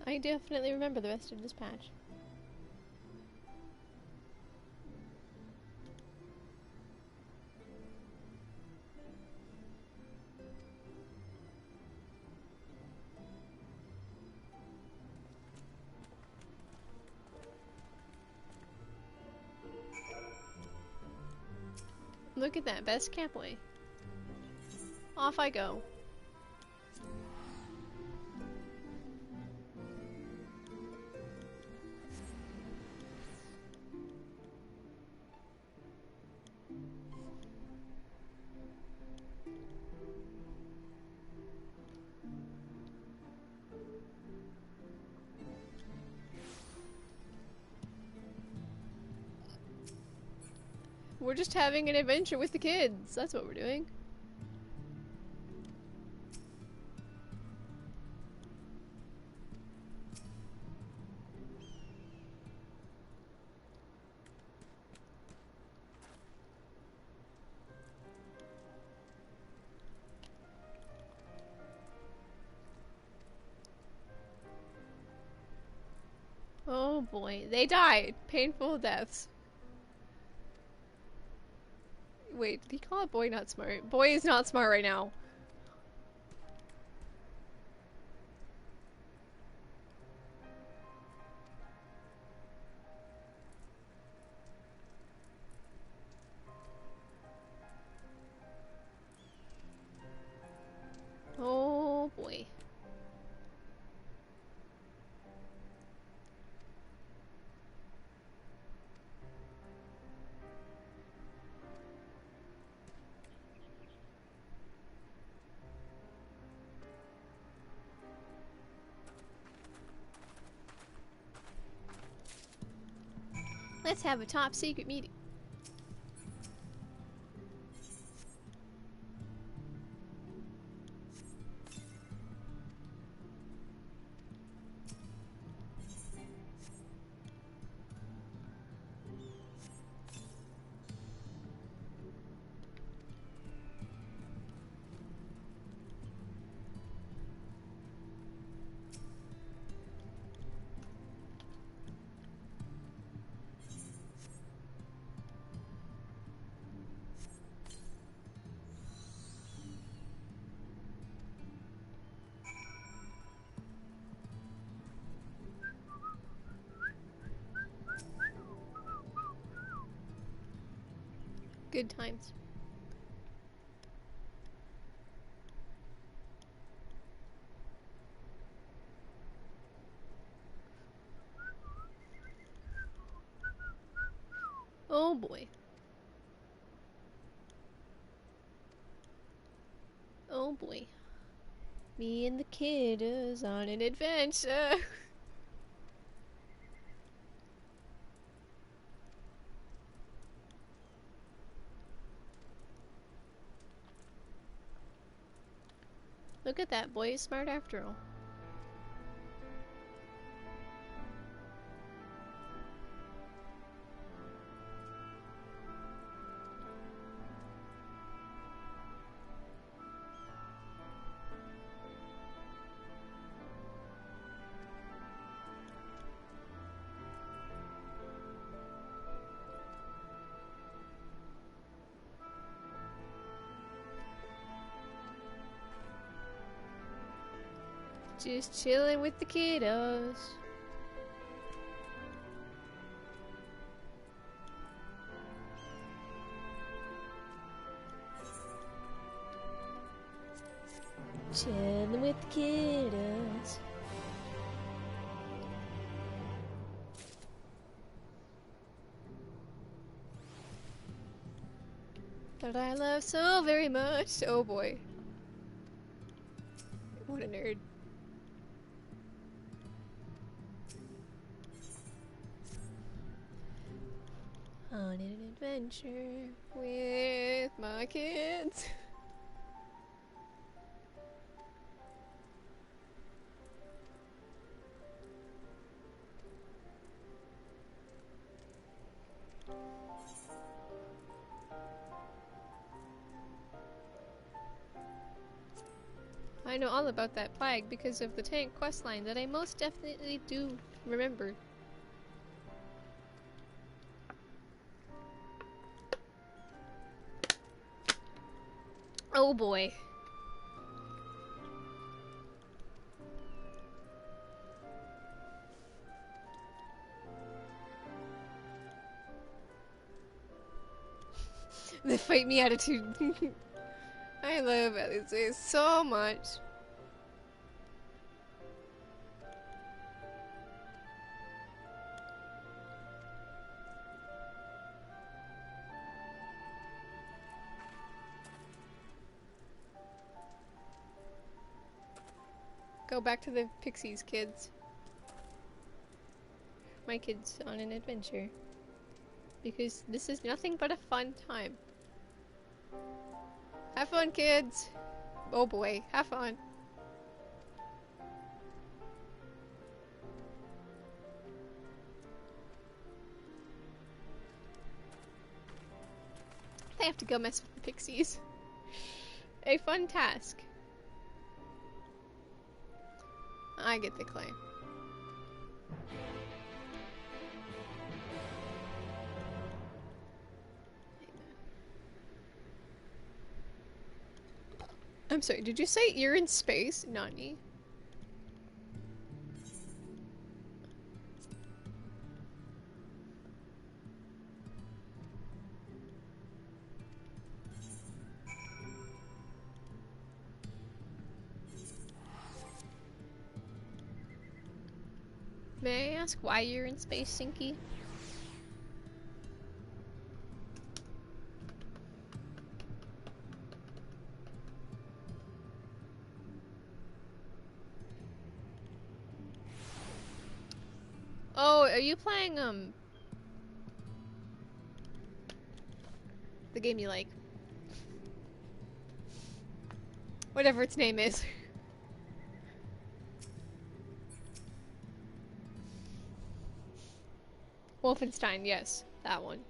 I definitely remember the rest of this patch. Look at that, best camplay. Off I go. We're just having an adventure with the kids. That's what we're doing. Oh boy, they died. Painful deaths. Wait, did he call it boy not smart? Boy is not smart right now. Oh boy. Let's have a top secret meeting. Good times. Oh boy. Oh boy. Me and the kiddos on an adventure. Look at that, boy is smart after all. Just chilling with the kiddos. Chilling with the kiddos. That I love so very much. Oh boy. What a nerd. On an adventure with my kids. I know all about that plague because of the tank questline that I most definitely do remember. Oh boy. The fight me attitude. I love Alice so much. Go back to the Pixies, kids. My kids on an adventure. because this is nothing but a fun time. Have fun, kids! Oh boy, have fun. I have to go mess with the pixies. A fun task. I get the clay. I'm sorry, did you say you're in space? Nani? May I ask why you're in space, Sinky? Oh, are you playing, the game you like? Whatever its name is. Wolfenstein, yes, that one.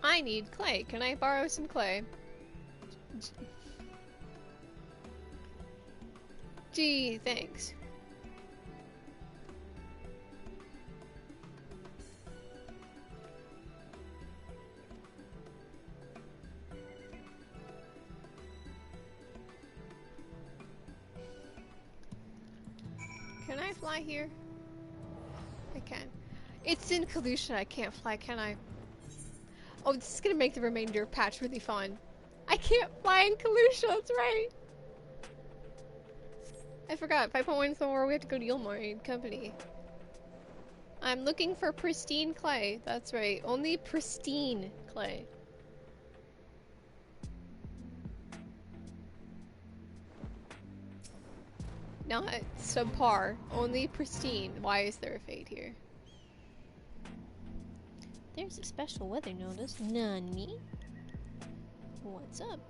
I need clay. Can I borrow some clay? Gee, thanks. Can I fly here? I can. It's in Kalusha, I can't fly, can I? Oh, this is gonna make the remainder of patch really fun. I can't fly in Kalusha, that's right! I forgot, 5.1 somewhere, we have to go to Yulmore Company. I'm looking for pristine clay, that's right. Only pristine clay. Not subpar, only pristine. Why is there a fade here? There's a special weather notice. Nani? What's up?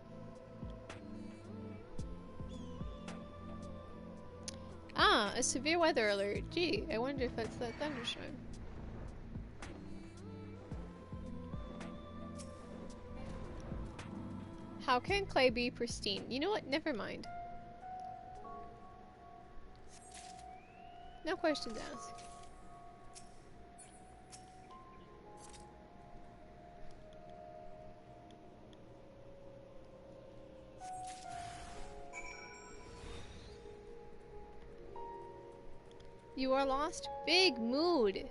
Ah, a severe weather alert. Gee, I wonder if that's that thunderstorm. How can clay be pristine? You know what? Never mind. No questions asked. You are lost? Big mood!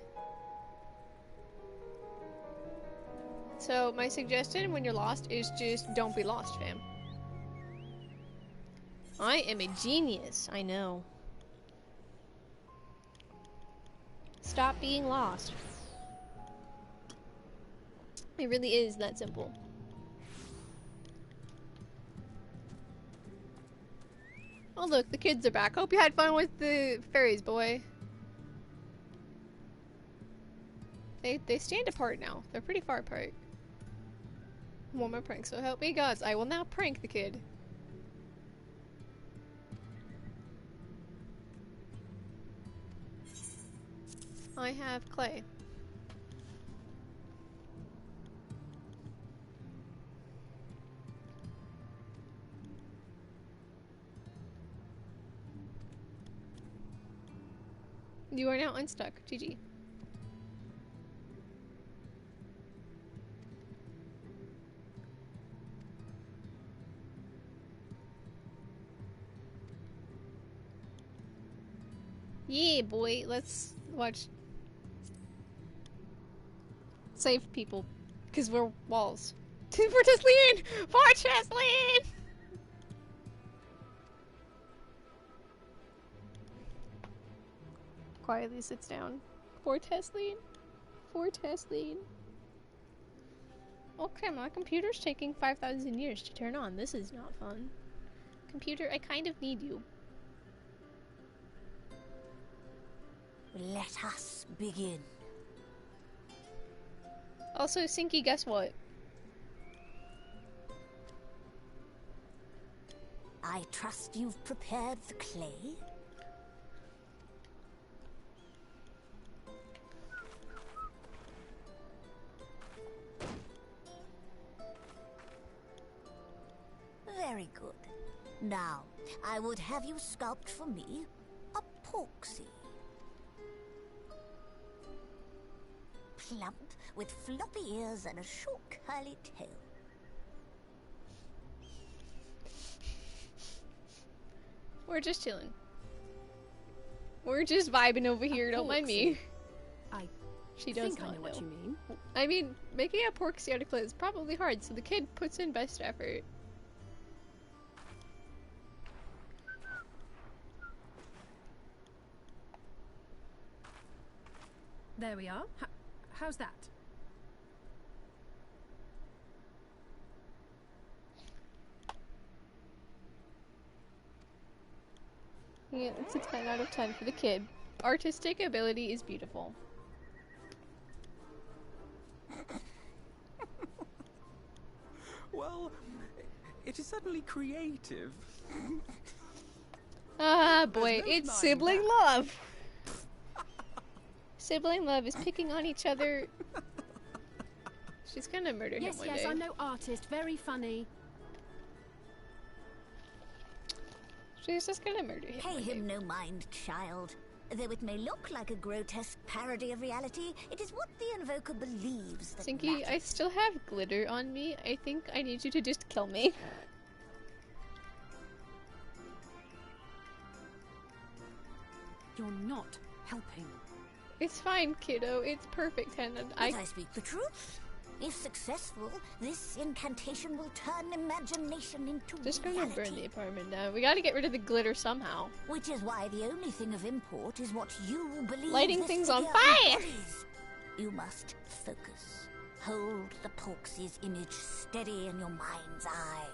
So, my suggestion when you're lost is just don't be lost, fam. I am a genius, I know. Stop being lost. It really is that simple. Oh look, the kids are back. Hope you had fun with the fairies, boy. They stand apart now. They're pretty far apart. One more prank, so help me gods. I will now prank the kid. I have clay. You are now unstuck. GG. Yeah, boy. Let's watch. Save people. Because we're walls. For Cheslene! For Cheslene! quietly sits down. Poor Tesleen. Poor Tesleen. Okay, my computer's taking 5,000 years to turn on. This is not fun. Computer, I kind of need you. Let us begin. Also, Sinky, guess what? I trust you've prepared the clay? Very good. Now, I would have you sculpt for me a porksy. Plump, with floppy ears and a short curly tail. We're just chilling. We're just vibing over here, don't mind me. She does think I know what you mean. I mean, making a porksy out of clay is probably hard, so the kid puts in best effort. There we are. How's that? Yeah, it's a 10 out of 10 for the kid. Artistic ability is beautiful. Well, it is certainly creative. Ah, boy, no it's denying sibling that. love. Sibling love is picking on each other. She's gonna murder him one day. Yes, I'm no artist. Very funny. She's just gonna murder him. Pay him no mind, child. Though it may look like a grotesque parody of reality, it is what the invoker believes that Sinky, I matters. still have glitter on me. I think I need you to just kill me. You're not helping. It's fine, kiddo. It's perfect, and But I speak the truth. If successful, this incantation will turn imagination into just gonna reality. burn the apartment down. We gotta get rid of the glitter somehow. Which is why the only thing of import is what you believe Lighting this things on figure fire! embodies. You must focus. Hold the Porksy's image steady in your mind's eye.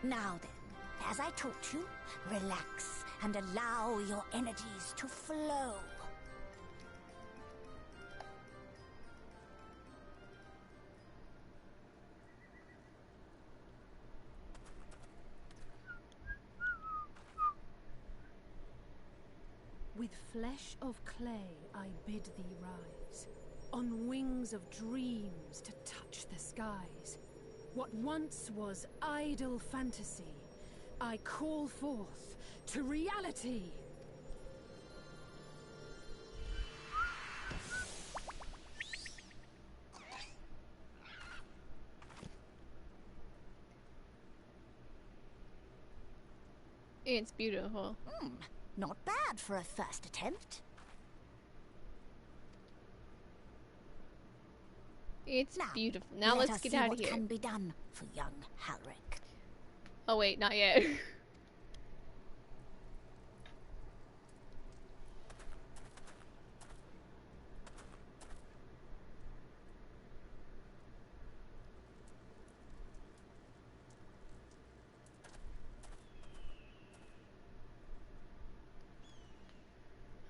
Now then, as I taught you, relax and allow your energies to flow. With flesh of clay I bid thee rise, on wings of dreams to touch the skies. What once was idle fantasy, I call forth to reality. It's beautiful. Not bad for a first attempt. It's Now, beautiful. Now let let's us get see out of what here. can be done for young Halric. Oh wait, not yet.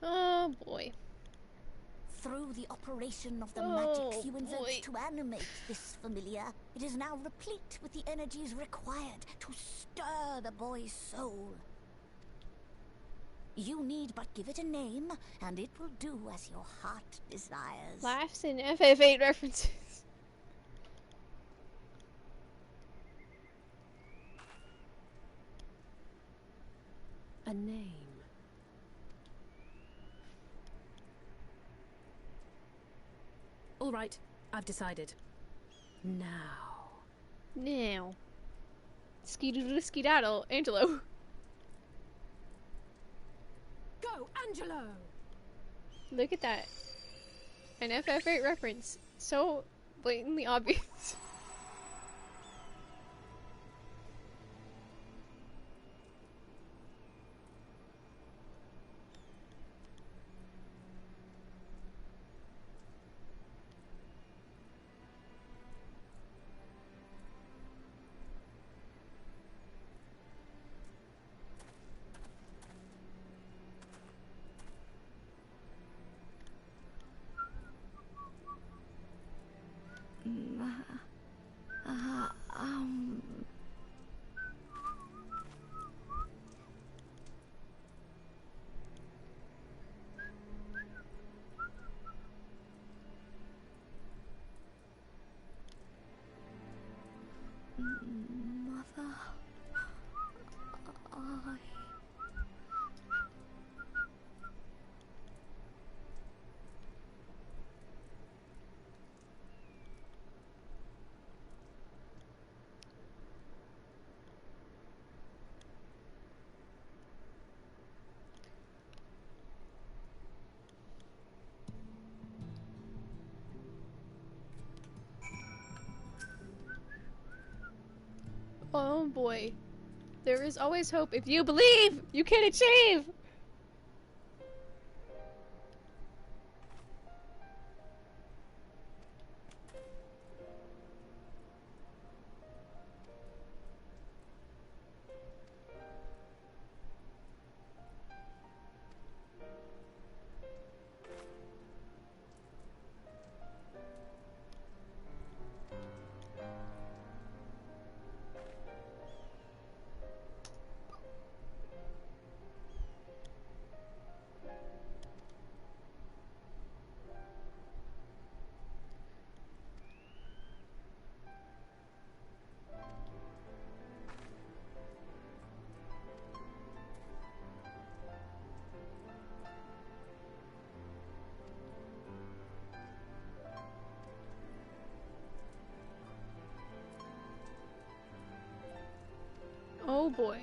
Oh boy. Through the operation of the Oh, magics you invoked boy. to animate this familiar, it is now replete with the energies required to stir the boy's soul. You need but give it a name, and it will do as your heart desires. Laughs and FF8 references. A name. All right, I've decided. Now. Now. Skedaddle, Angelo. Go, Angelo! Look at that. An FF8 reference. So blatantly obvious. Oh boy. There is always hope. If you believe, you can achieve! Oh boy.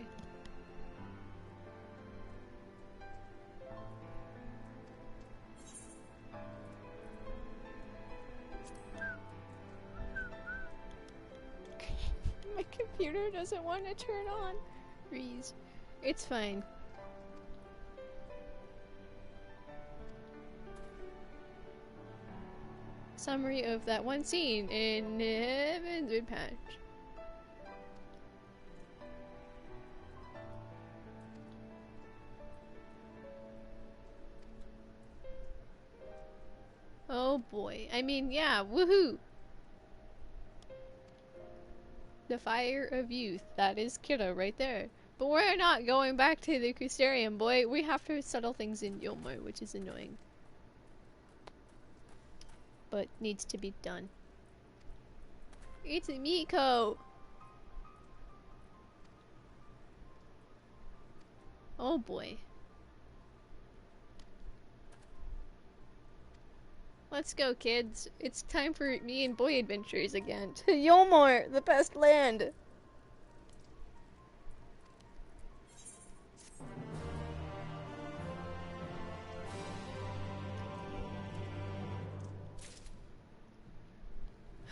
My computer doesn't want to turn on. Freeze. It's fine. Summary of that one scene in Heaven's Patch. Oh boy. I mean, yeah, woohoo! The fire of youth. That is Kira right there. But we're not going back to the Crystarium, boy. We have to settle things in Yolmor, which is annoying. But needs to be done. It's a Miko! Oh boy. Let's go, kids. It's time for me and boy adventures again. To Yolmor, the best land!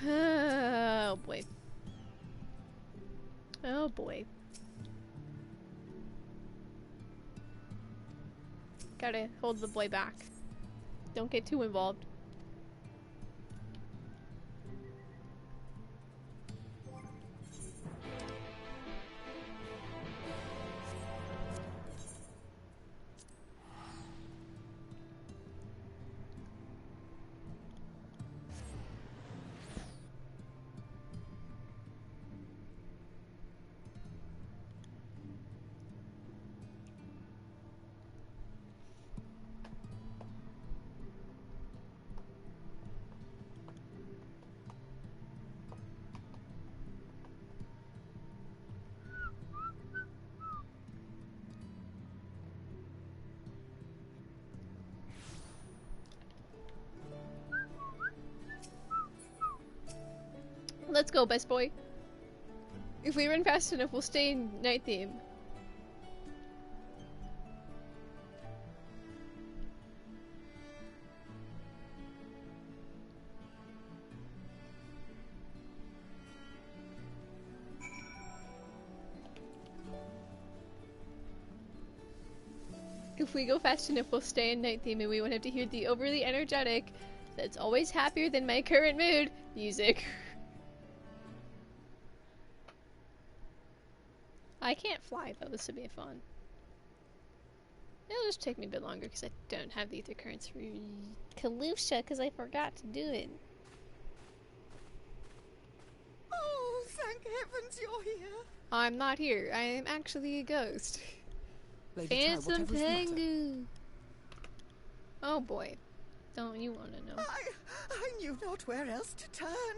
Oh boy. Oh boy. Gotta hold the boy back. Don't get too involved. Let's go, best boy. If we run fast enough, we'll stay in night theme. If we go fast enough, we'll stay in night theme and we won't have to hear the overly energetic, that's always happier than my current mood, music. I can't fly though, this would be fun. It'll just take me a bit longer because I don't have the ether currents for Kalusha because I forgot to do it. Oh, thank heavens you're here. I'm not here. I am actually a ghost. Lady Phantom Ty, whatever is the matter? Tengu. Oh boy. Don't you want to know? I knew not where else to turn.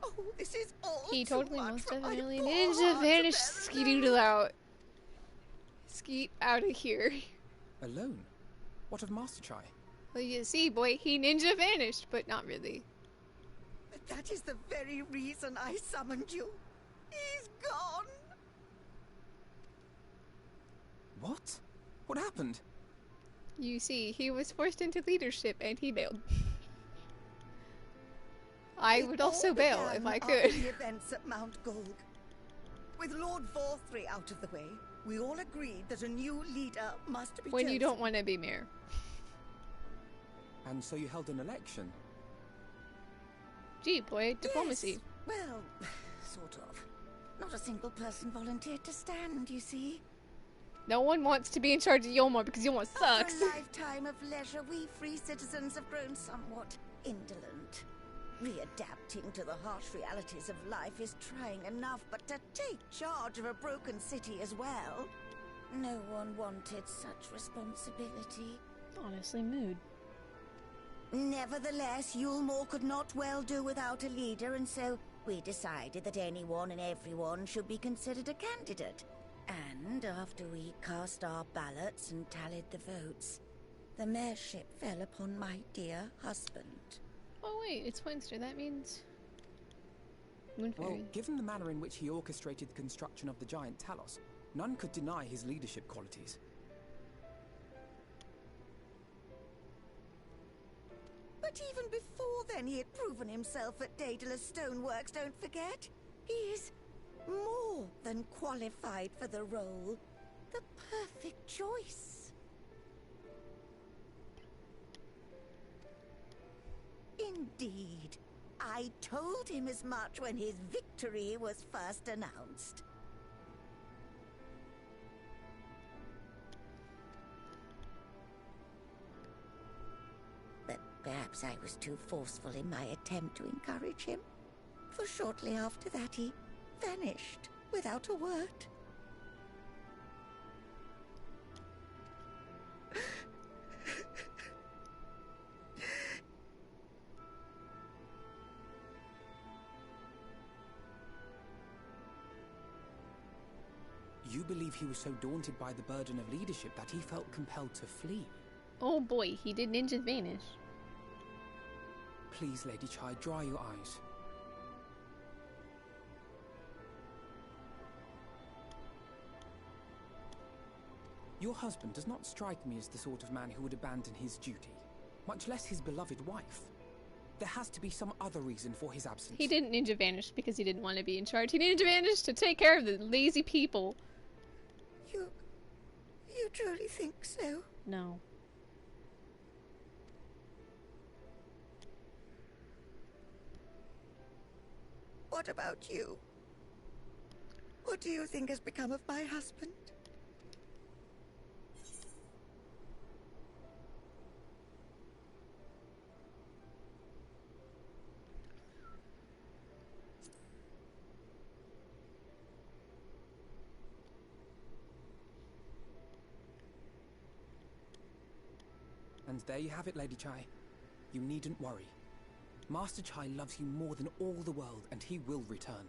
Oh, this is all He too totally much most for my definitely poor ninja heart to vanished. bear Skeedoodle out. Skeet out of here. Alone? What of Master Chai? Well, you see, boy, he ninja vanished, but not really. That is the very reason I summoned you. He's gone. What? What happened? You see, he was forced into leadership and he bailed. I would also bail if I could. The events at Mount Gold. With Lord Vorthry out of the way, we all agreed that a new leader must be When chosen. you don't want to be mayor. And so you held an election? Gee, boy, diplomacy. Yes. Well, sort of. Not a single person volunteered to stand, you see. No one wants to be in charge of Yolmor because Yolmor sucks. After a lifetime of leisure, we free citizens have grown somewhat indolent. Readapting to the harsh realities of life is trying enough, but to take charge of a broken city as well? No one wanted such responsibility. Honestly, mood. Nevertheless, Yulmore could not well do without a leader, and so we decided that anyone and everyone should be considered a candidate. And after we cast our ballots and tallied the votes, the mayorship fell upon my dear husband. Oh wait, it's Wednesday. That means Moon Fairy. Well, given the manner in which he orchestrated the construction of the giant Talos, none could deny his leadership qualities. But even before then, he had proven himself at Daedalus Stoneworks, don't forget. He is more than qualified for the role. The perfect choice. Indeed. I told him as much when his victory was first announced. But perhaps I was too forceful in my attempt to encourage him. For shortly after that, he vanished without a word. You believe he was so daunted by the burden of leadership that he felt compelled to flee? Oh boy, he did ninja vanish. Please, Lady Chai, dry your eyes. Your husband does not strike me as the sort of man who would abandon his duty, much less his beloved wife. There has to be some other reason for his absence. He didn't ninja vanish because he didn't want to be in charge. He ninja vanished to take care of the lazy people. You truly think so? No. What about you? What do you think has become of my husband? And there you have it, Lady Chai. You needn't worry. Master Chai loves you more than all the world, and he will return.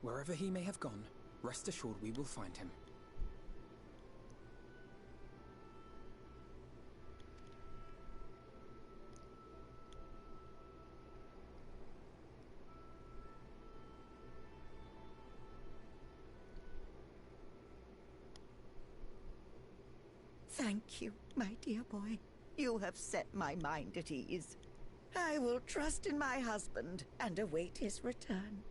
Wherever he may have gone, rest assured we will find him. Thank you, my dear boy. You have set my mind at ease. I will trust in my husband and await his return.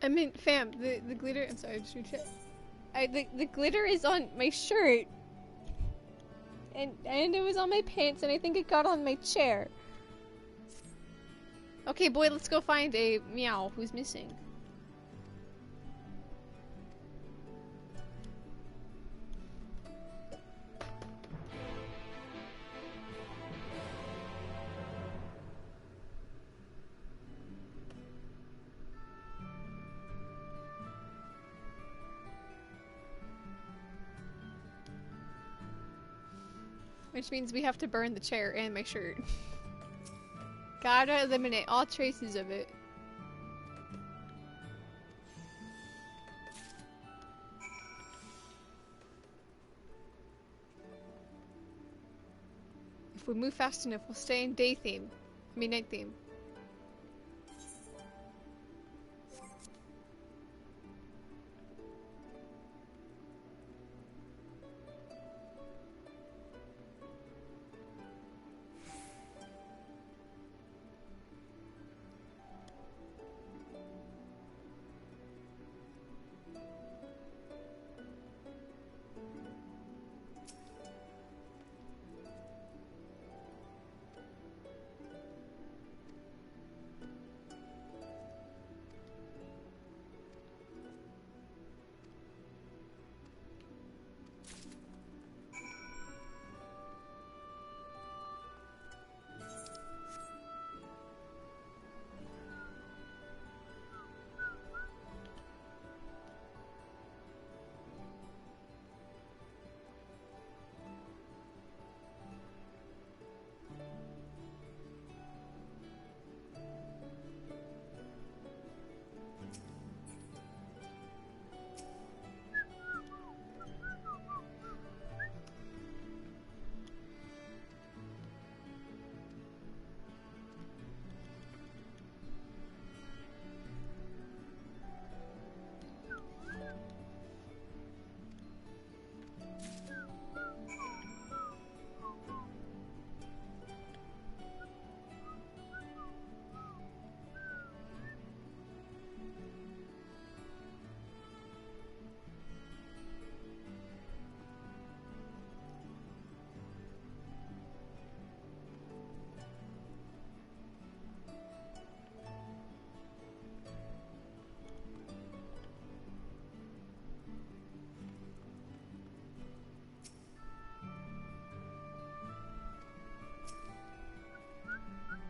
I mean, fam, the glitter. I'm sorry, I'm just recheck. The glitter is on my shirt, and it was on my pants, and I think it got on my chair. Okay, boy, let's go find a meow who's missing. Which means we have to burn the chair and my shirt. Gotta eliminate all traces of it. If we move fast enough, we'll stay in day theme. I mean night theme.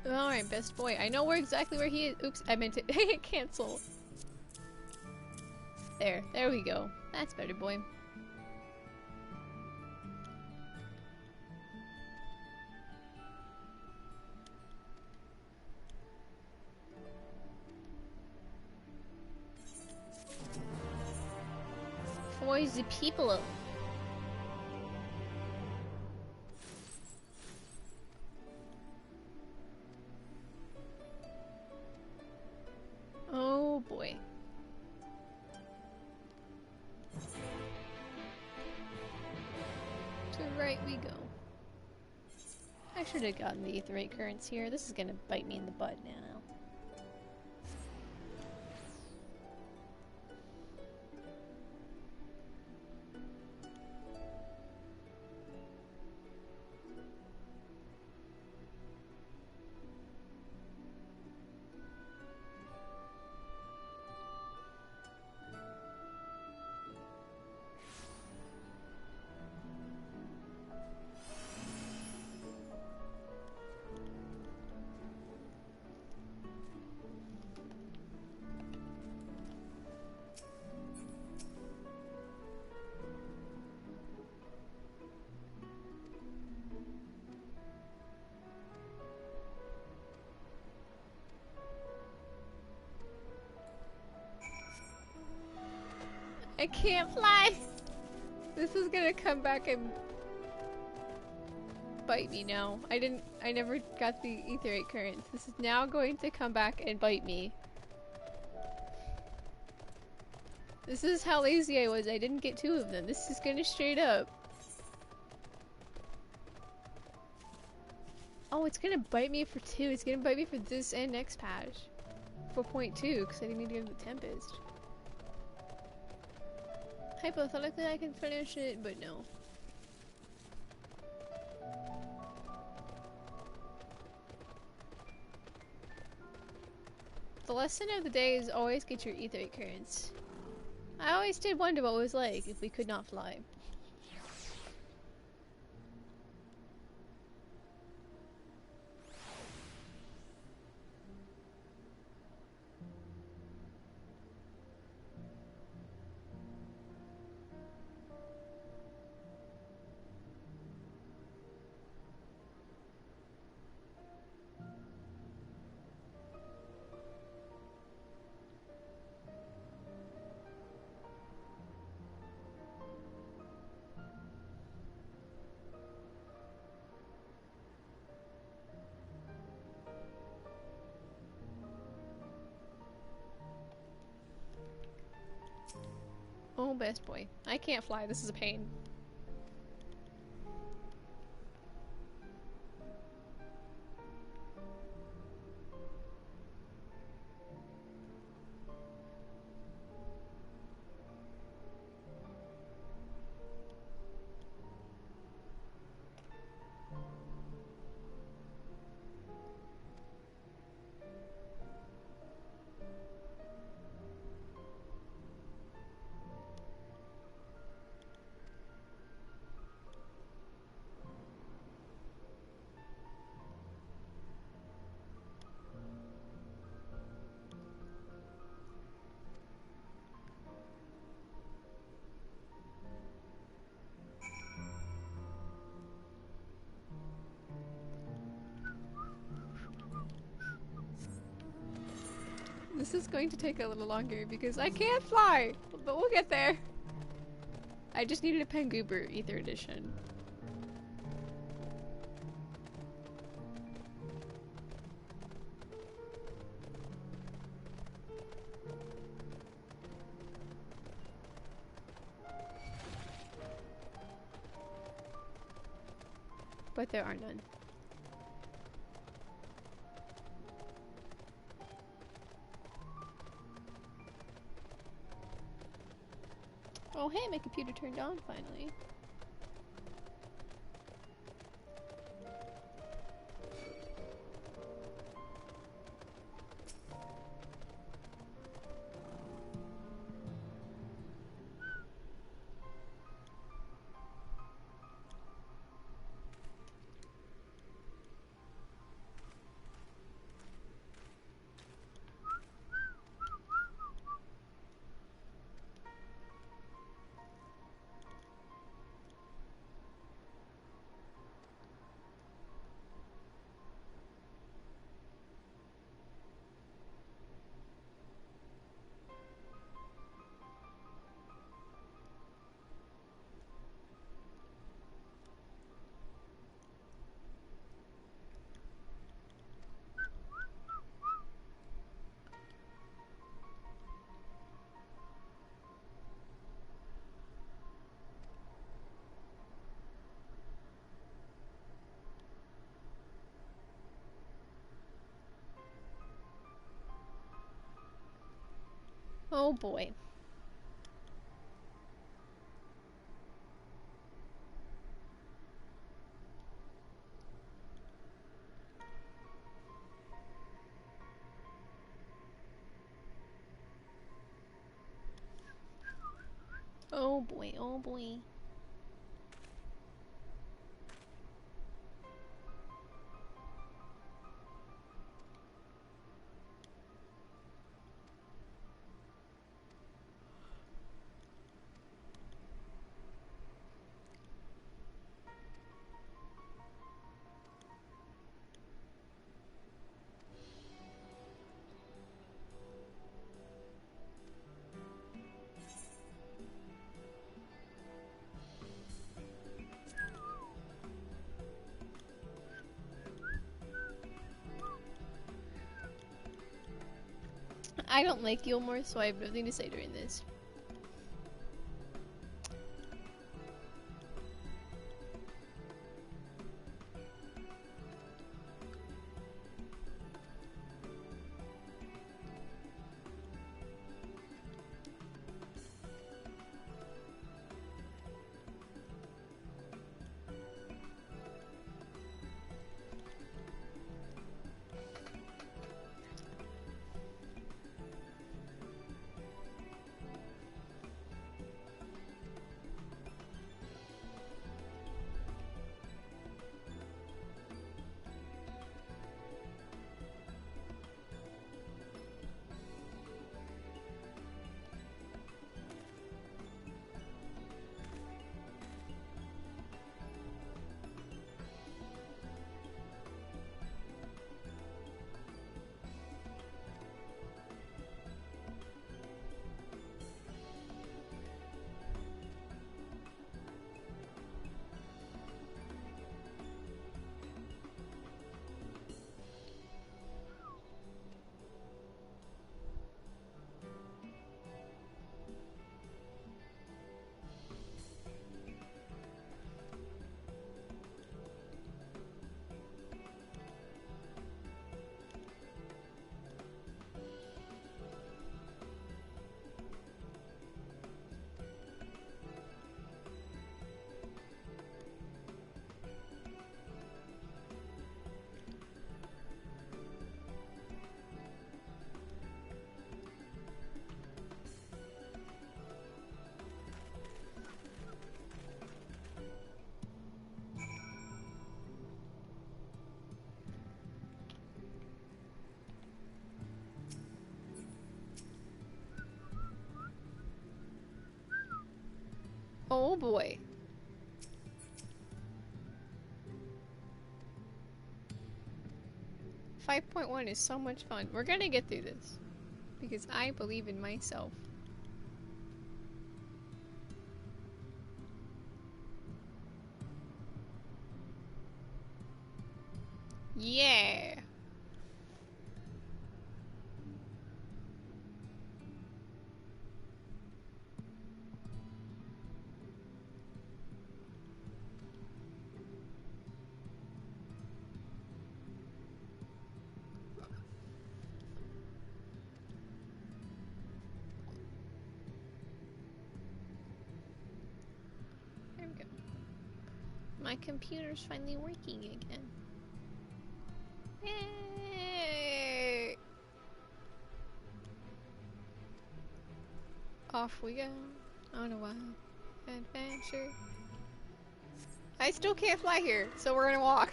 Alright, best boy. I know exactly where he is. Oops, I meant to cancel. There we go. That's better, boy. For the people. Oh boy. To the right we go. I should have gotten the Aether currents here. This is gonna bite me in the butt now. I can't fly! This is gonna come back and bite me now. I never got the Aetherite currents. This is now going to come back and bite me. This is how lazy I was. I didn't get 2 of them. This is gonna straight up. Oh, it's gonna bite me for 2. It's gonna bite me for this and next patch. 4.2, because I didn't need to go to the Tempest. Hypothetically, I can finish it, but no. The lesson of the day is always get your Aetherite currents. I always did wonder what it was like if we could not fly. Oh, best boy. I can't fly. This is a pain. This is going to take a little longer because I can't fly, but we'll get there. I just needed a Pengoober Aether Edition. But there are none. Oh hey, my computer turned on finally. Oh boy. Oh boy, oh boy. I don't like Gilmore, so I have nothing to say during this. Oh boy. .1 is so much fun. We're gonna get through this. Because I believe in myself. Yeah. There we go. My computer's finally working again. Yay! Off we go on a wild adventure. I still can't fly here, so we're gonna walk.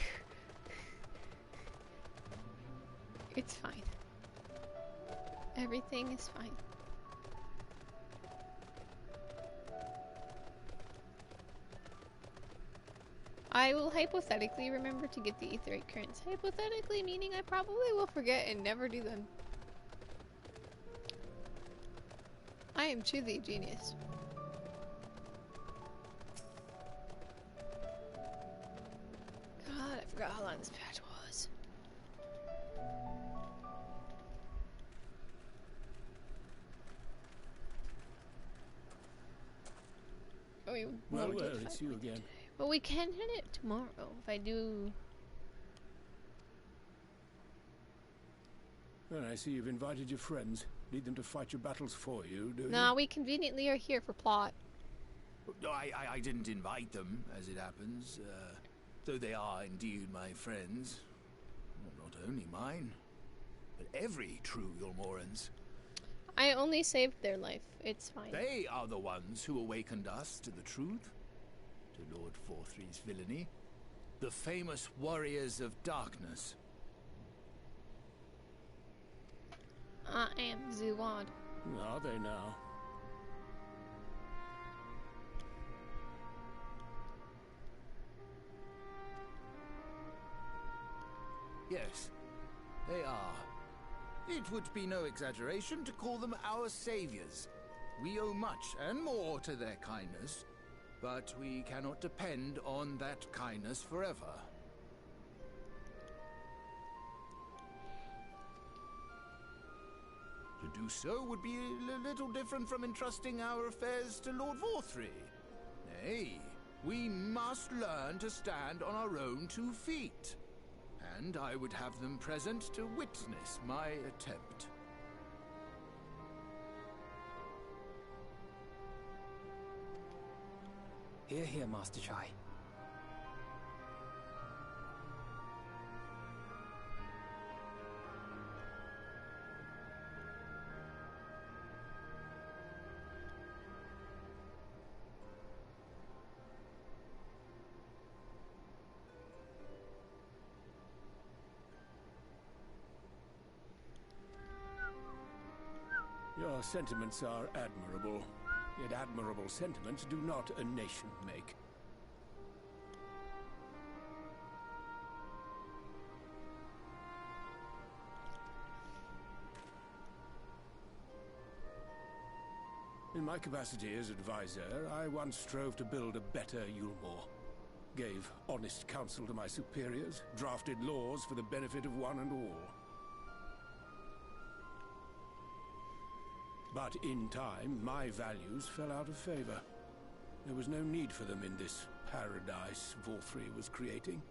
It's fine. Everything is fine. I will hypothetically remember to get the Aetherite currents. Hypothetically meaning I probably will forget and never do them. I am truly a genius. God, I forgot how long this patch was. Oh, Well, it's you again. But we can hit it tomorrow if I do. Well, I see you've invited your friends. Need them to fight your battles for you, do you? Nah, we conveniently are here for plot. I didn't invite them, as it happens, though they are indeed my friends. Not only mine, but every true Yulmoran's. I only saved their life. It's fine. They are the ones who awakened us to the truth, to Lord Forthry's villainy, the famous warriors of darkness. I am Zuwad. Are they now? Yes, they are. It would be no exaggeration to call them our saviors. We owe much and more to their kindness, but we cannot depend on that kindness forever. To do so would be a little different from entrusting our affairs to Lord Forthry. Nay, we must learn to stand on our own 2 feet. And I would have them present to witness my attempt. Hear, hear, Master Chai. Your sentiments are admirable. Yet admirable sentiments do not a nation make. In my capacity as advisor, I once strove to build a better Yulmore. Gave honest counsel to my superiors, drafted laws for the benefit of one and all. But in time, my values fell out of favor. There was no need for them in this paradise Forthry was creating.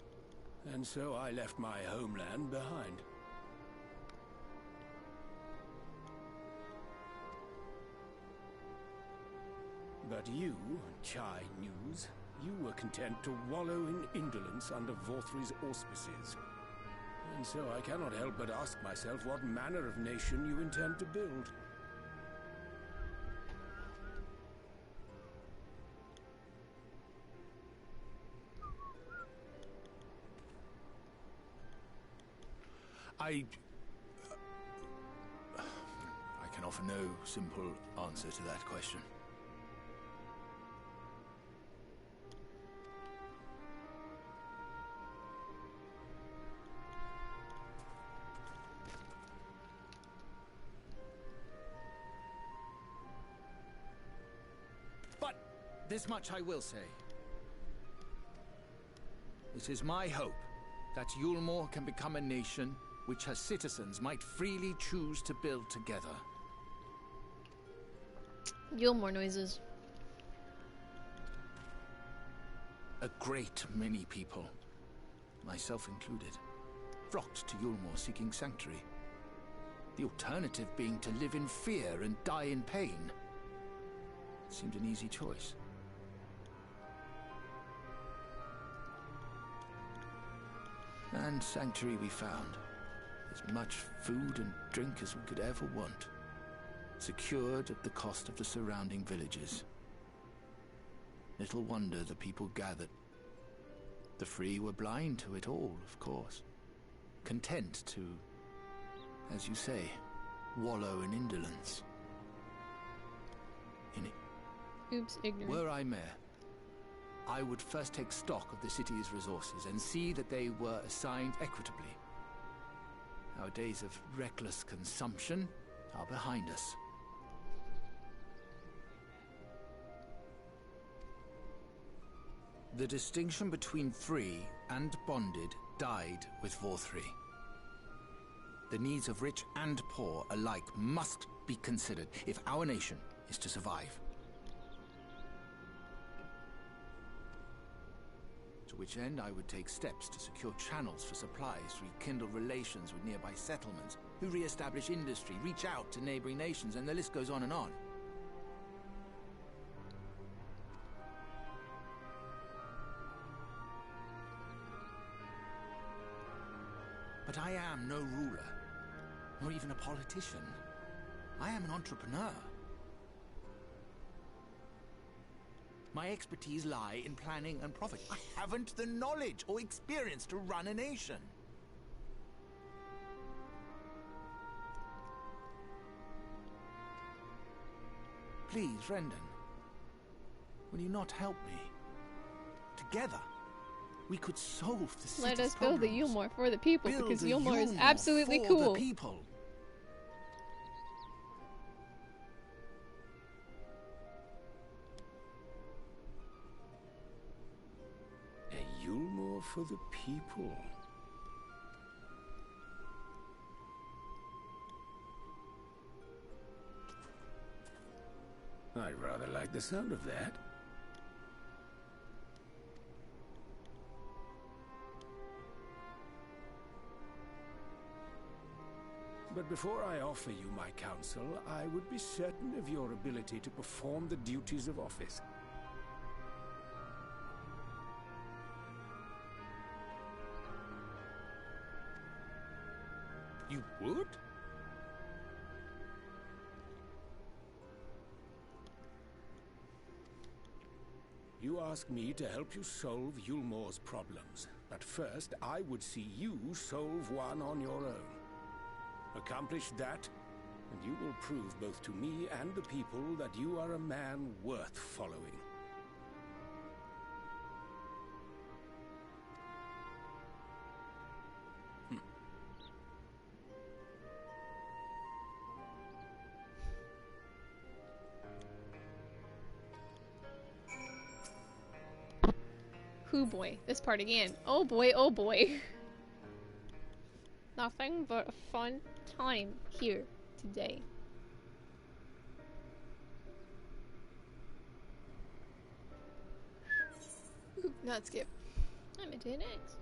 And so I left my homeland behind. But you, Chai News, you were content to wallow in indolence under Forthry's auspices. And so I cannot help but ask myself what manner of nation you intend to build. I can offer no simple answer to that question. This much I will say. It is my hope that Yulmore can become a nation which her citizens might freely choose to build together. Yulmore noises. A great many people, myself included, flocked to Yulmore seeking sanctuary. The alternative being to live in fear and die in pain. Seemed an easy choice. And sanctuary we found. As much food and drink as we could ever want. Secured at the cost of the surrounding villages. Little wonder the people gathered. The free were blind to it all, of course. Content to, as you say, wallow in indolence. Oops, ignorant. Were I mayor, I would first take stock of the city's resources and see that they were assigned equitably. Our days of reckless consumption are behind us. The distinction between free and bonded died with VOR3. The needs of rich and poor alike must be considered if our nation is to survive. To which end I would take steps to secure channels for supplies, rekindle relations with nearby settlements, who re-establish industry, reach out to neighboring nations, and the list goes on and on. But I am no ruler, nor even a politician. I am an entrepreneur. My expertise lie in planning and profit. I haven't the knowledge or experience to run a nation. Please, Rendon, will you not help me? Together, we could solve the city's Let us build the problems. Yulmore for the people, Build because a Yulmore is Yulmore absolutely for cool. the people. A Yulmore for the people. I'd rather like the sound of that. But before I offer you my counsel, I would be certain of your ability to perform the duties of office. You would? You ask me to help you solve Yulmore's problems, but first I would see you solve one on your own. Accomplish that, and you will prove both to me and the people that you are a man worth following. Hoo boy, this part again. Oh boy, oh boy. Nothing but a fun time here today. Ooh, not skip. I'm into an X.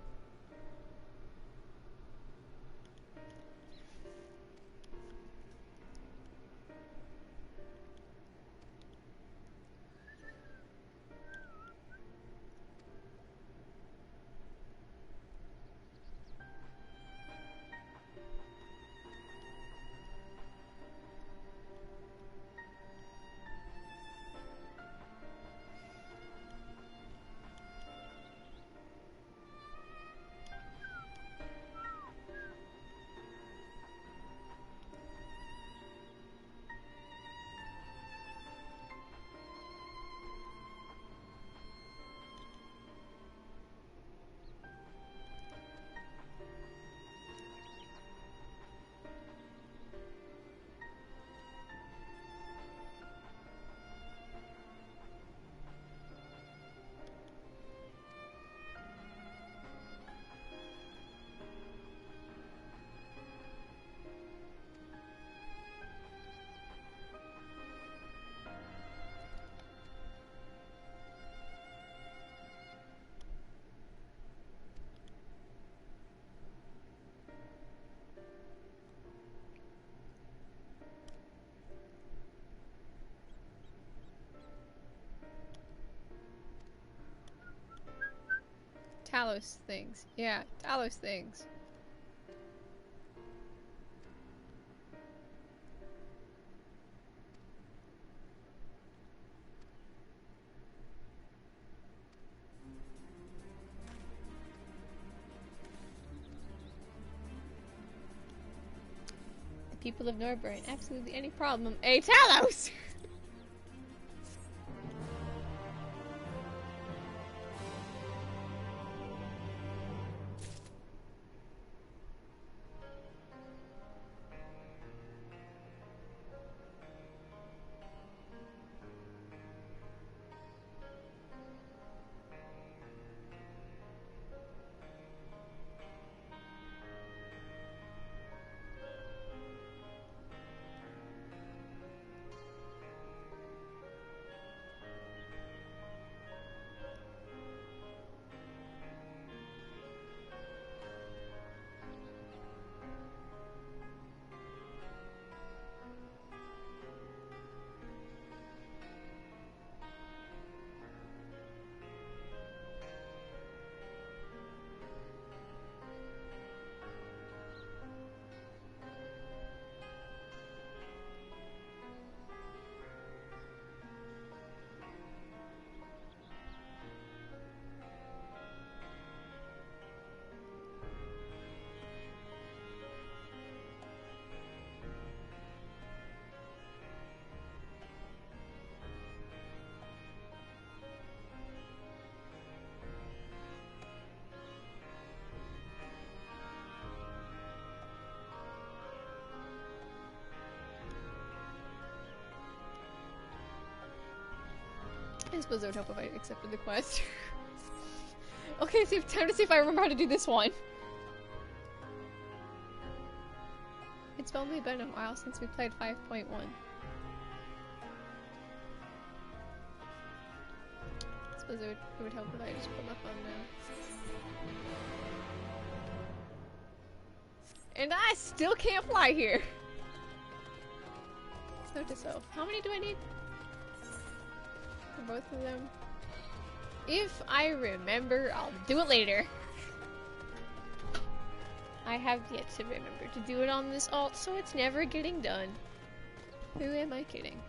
Talos things. Yeah, Talos things. The people of Norburn, absolutely any problem. Hey, Talos! I suppose I would help if I accepted the quest. Okay, so time to see if I remember how to do this one. It's only been a while since we played 5.1. I suppose it would help if I just put my phone down. And I still can't fly here! It's note to self. How many do I need? For both of them? If I remember, I'll do it later. I have yet to remember to do it on this alt, so it's never getting done. Who am I kidding?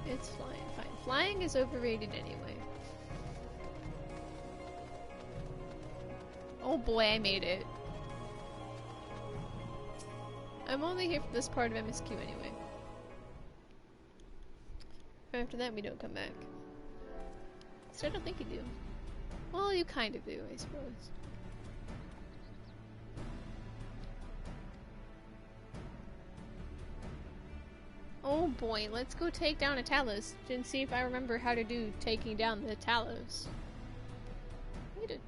It's flying, fine. Flying is overrated anyway. Oh boy, I made it. I'm only here for this part of MSQ anyway. After that, we don't come back. So I don't think you do. Well, you kind of do, I suppose. Oh boy, let's go take down a Talos and see if I remember how to do taking down the Talos. We did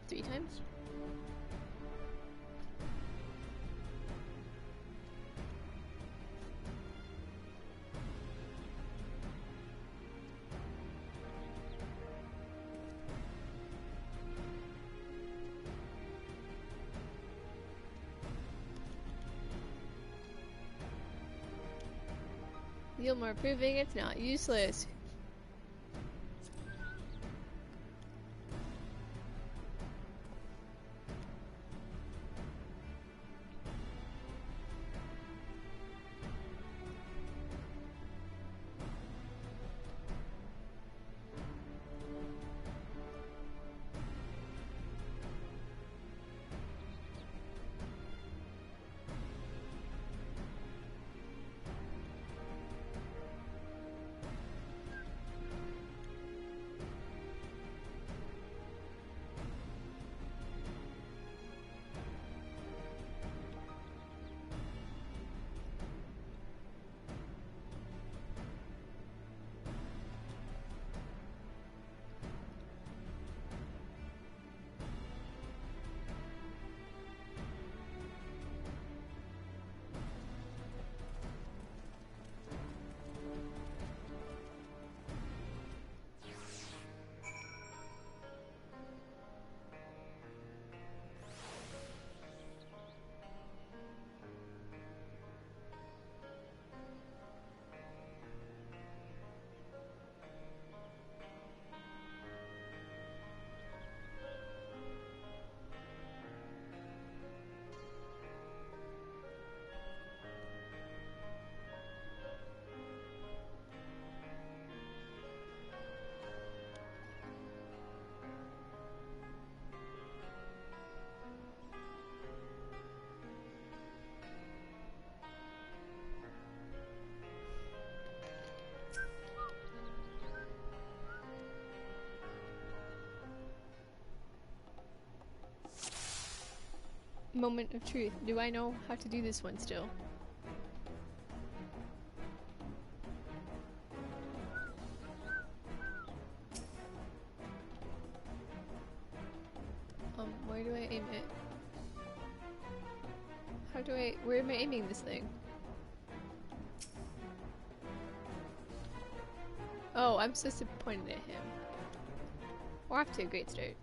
3 times. Gilmore proving it's not useless. moment of truth. Do I know how to do this one still? Where do I aim it? How do I... Where am I aiming this thing? Oh, I'm supposed to point it at him. We're off to a great start.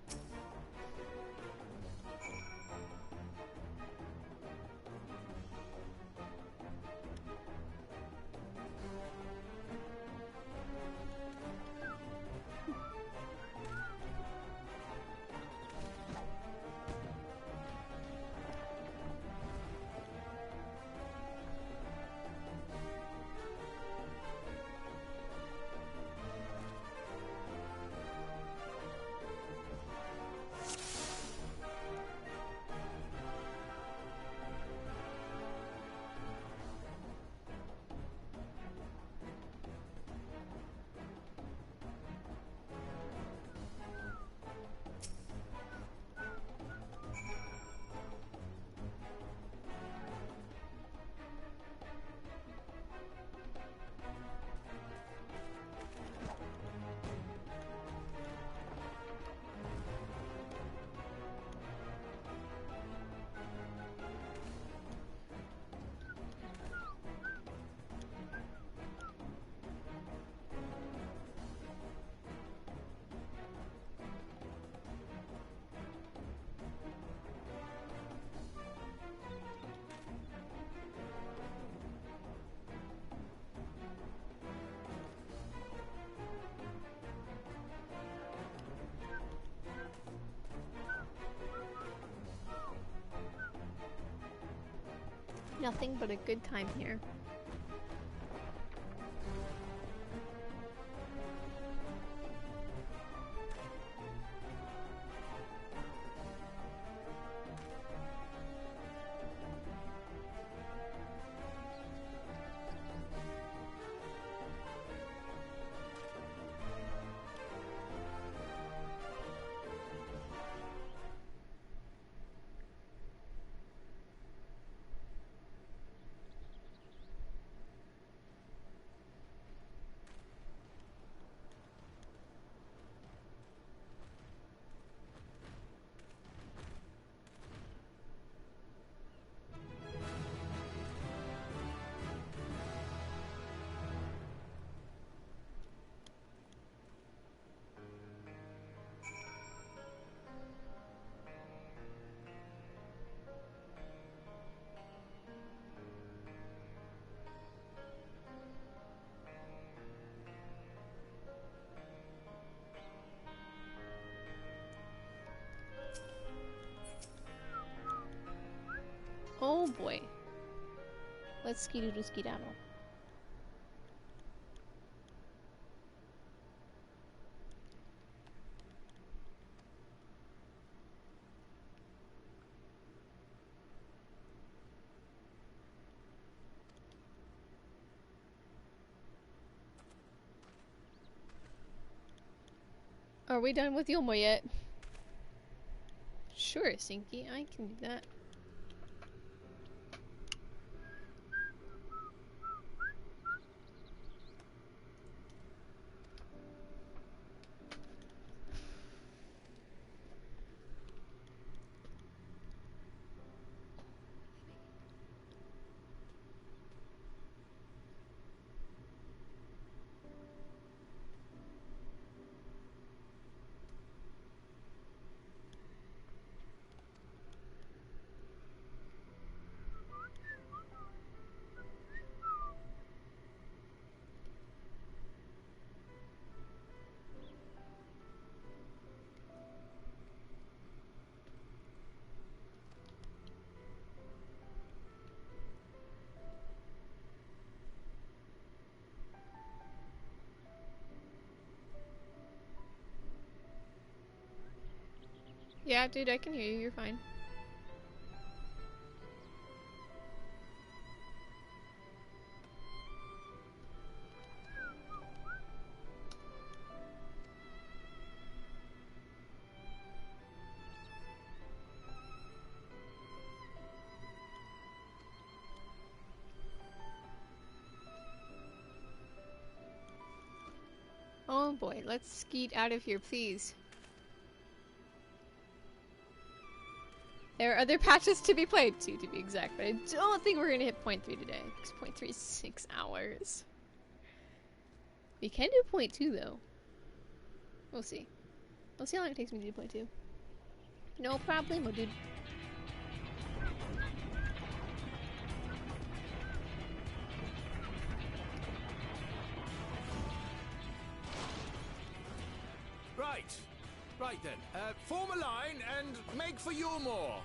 Nothing but a good time here. Oh boy. Let's ski-doodle ski-daddle. Are we done with Yulma yet? Sure, Sinky, I can do that. Yeah, dude, I can hear you. You're fine. boy. Let's skeet out of here, please. There are other patches to be played, 2 to be exact, but I don't think we're gonna hit point 3 today, because point 3 is 6 hours. We can do point 2 though. We'll see. We'll see how long it takes me to do point 2. No problemo, dude. Right. Right then. Form a line and make for Yulmore.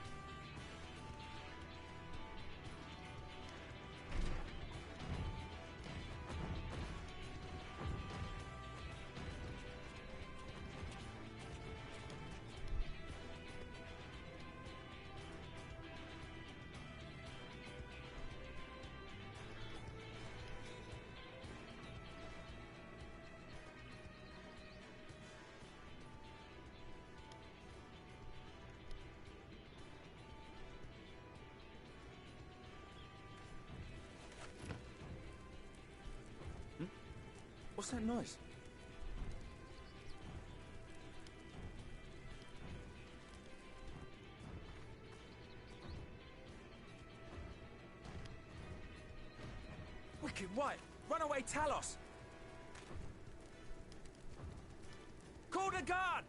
What's that noise? Wicked White! Runaway Talos! Call the guard!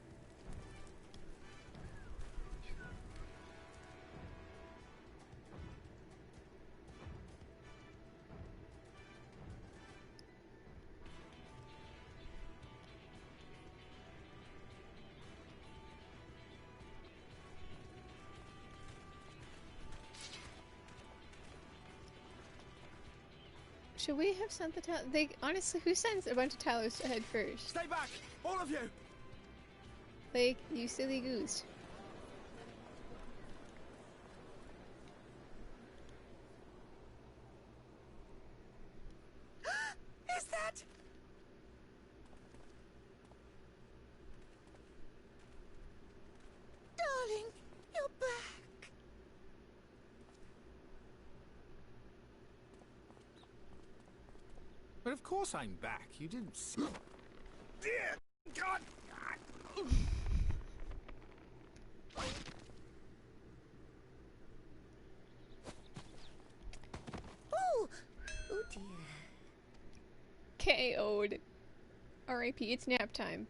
Should we have sent the Talos? They honestly, who sends a bunch of Talos ahead first? Stay back! All of you! Like, you silly goose. Is that? Darling, you're back. But of course I'm back. You didn't see... Dear God! Oh! Oh dear. KO'd. R.I.P. It's nap time.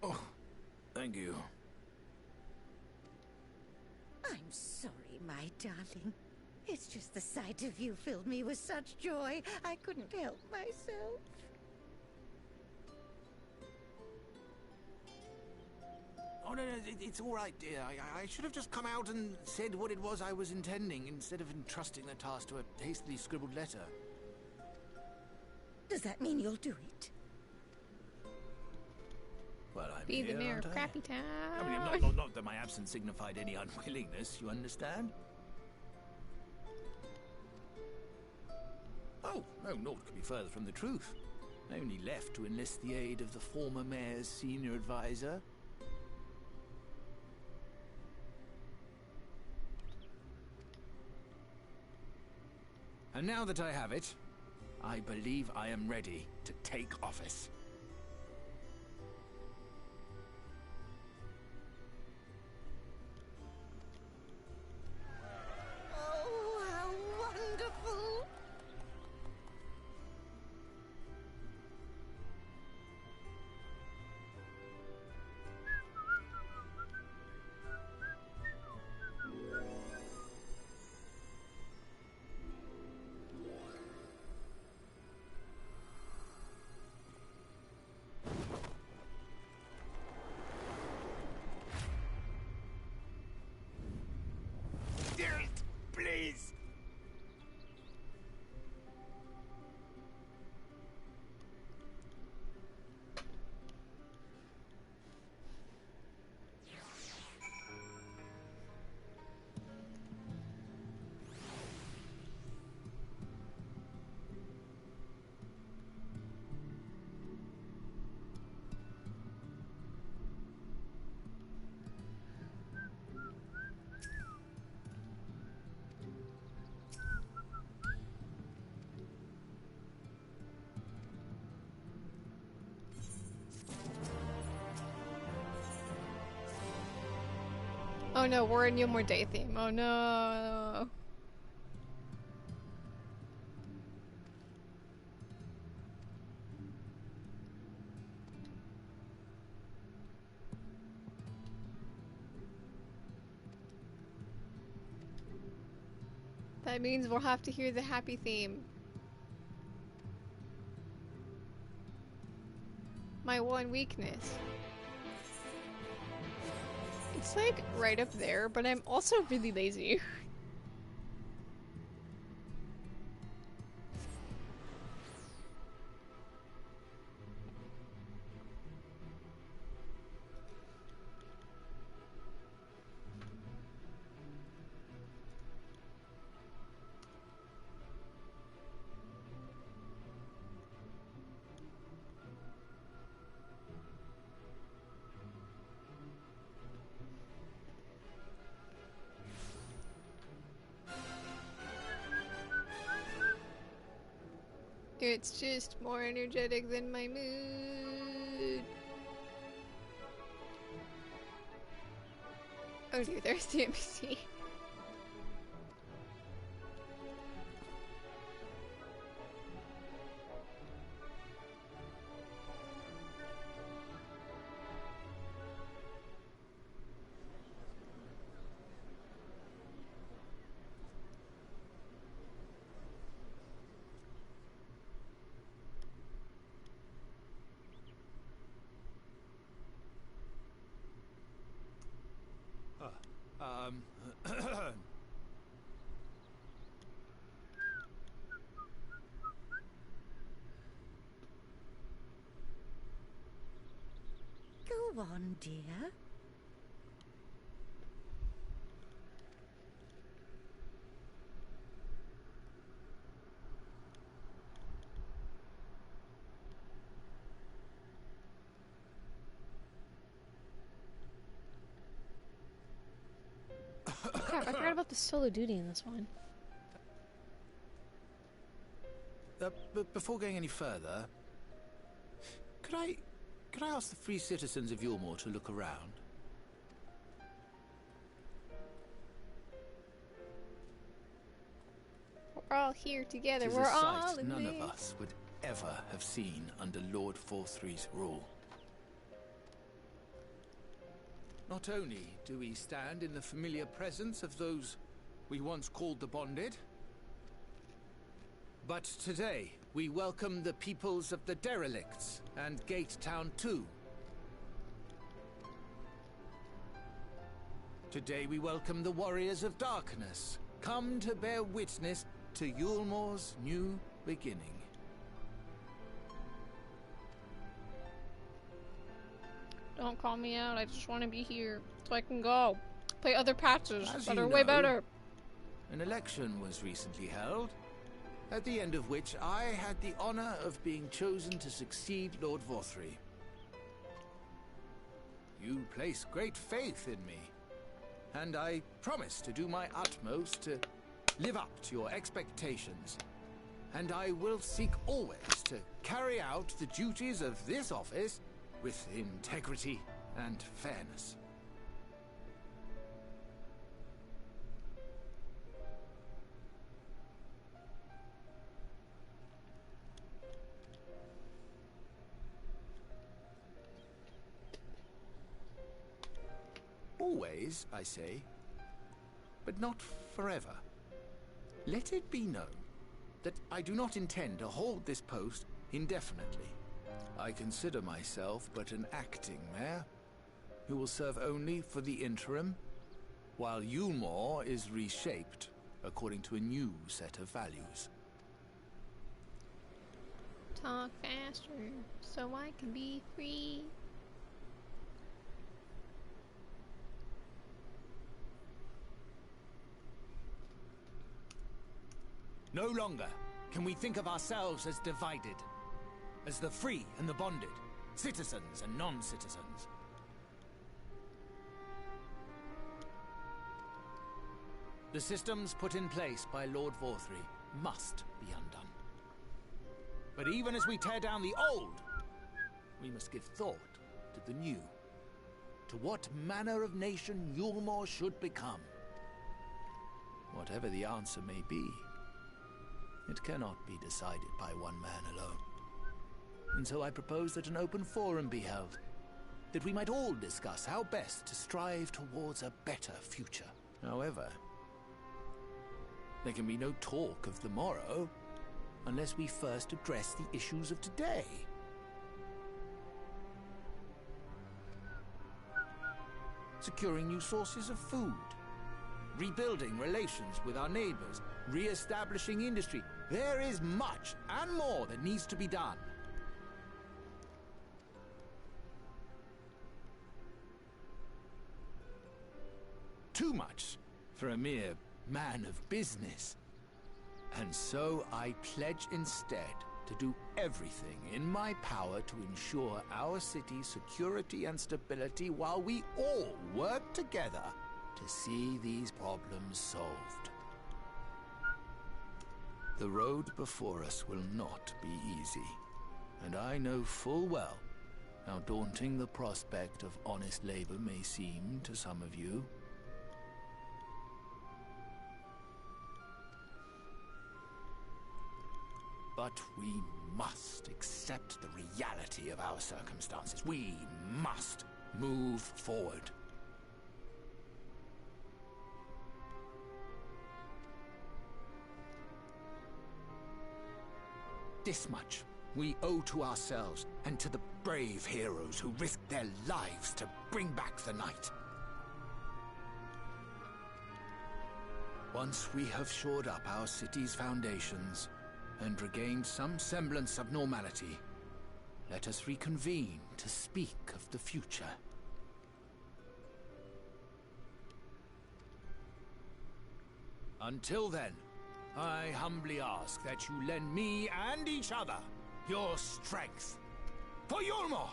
Oh, thank you. I'm sorry, my darling. It's just the sight of you filled me with such joy, I couldn't help myself. Oh, no, it's all right, dear. I should have just come out and said what it was I was intending, instead of entrusting the task to a hastily scribbled letter. Does that mean you'll do it? Well, I'm Be the here, mayor aren't of I? Crappy Town. I mean, not that my absence signified any unwillingness, you understand? Oh, no, naught could be further from the truth. I only left to enlist the aid of the former mayor's senior advisor. And now that I have it, I believe I am ready to take office. Oh, how wonderful! Oh no, we're in No More Day theme. Oh no. That means we'll have to hear the happy theme. My one weakness. It's like right up there, but I'm also really lazy. It's just more energetic than my mood. Oh dear, there's the NPC. Go on, dear. Crap, I forgot about the solo duty in this one. But before going any further, could I ask the free citizens of Yulmore to look around? We're all here together. 'Tis We're a all sight in none this. of us would ever have seen under Lord 4-3's rule. Not only do we stand in the familiar presence of those we once called the Bonded, but today we welcome the peoples of the Derelicts and Gate Town too. Today we welcome the Warriors of Darkness, come to bear witness to Yulmore's new beginning. Don't call me out. I just want to be here so I can go play other patches As that you are way know, better. An election was recently held, at the end of which I had the honor of being chosen to succeed Lord Vorthry. You place great faith in me, and I promise to do my utmost to live up to your expectations. And I will seek always to carry out the duties of this office with integrity and fairness. Always, I say, but not forever. Let it be known that I do not intend to hold this post indefinitely. I consider myself but an acting mayor, who will serve only for the interim, while Yulmore is reshaped according to a new set of values. Talk faster so I can be free. No longer can we think of ourselves as divided, as the free and the bonded, citizens and non-citizens. The systems put in place by Lord Vorthry must be undone. But even as we tear down the old, we must give thought to the new, to what manner of nation Yulmore should become. Whatever the answer may be, it cannot be decided by one man alone. And so I propose that an open forum be held, that we might all discuss how best to strive towards a better future. However, there can be no talk of the morrow unless we first address the issues of today. Securing new sources of food, rebuilding relations with our neighbors, re-establishing industry. There is much and more that needs to be done. Too much for a mere man of business. And so I pledge instead to do everything in my power to ensure our city's security and stability while we all work together to see these problems solved. The road before us will not be easy, and I know full well how daunting the prospect of honest labor may seem to some of you. But we must accept the reality of our circumstances. We must move forward. This much we owe to ourselves and to the brave heroes who risked their lives to bring back the night. Once we have shored up our city's foundations and regained some semblance of normality, let us reconvene to speak of the future. Until then, I humbly ask that you lend me and each other your strength for Yulmore!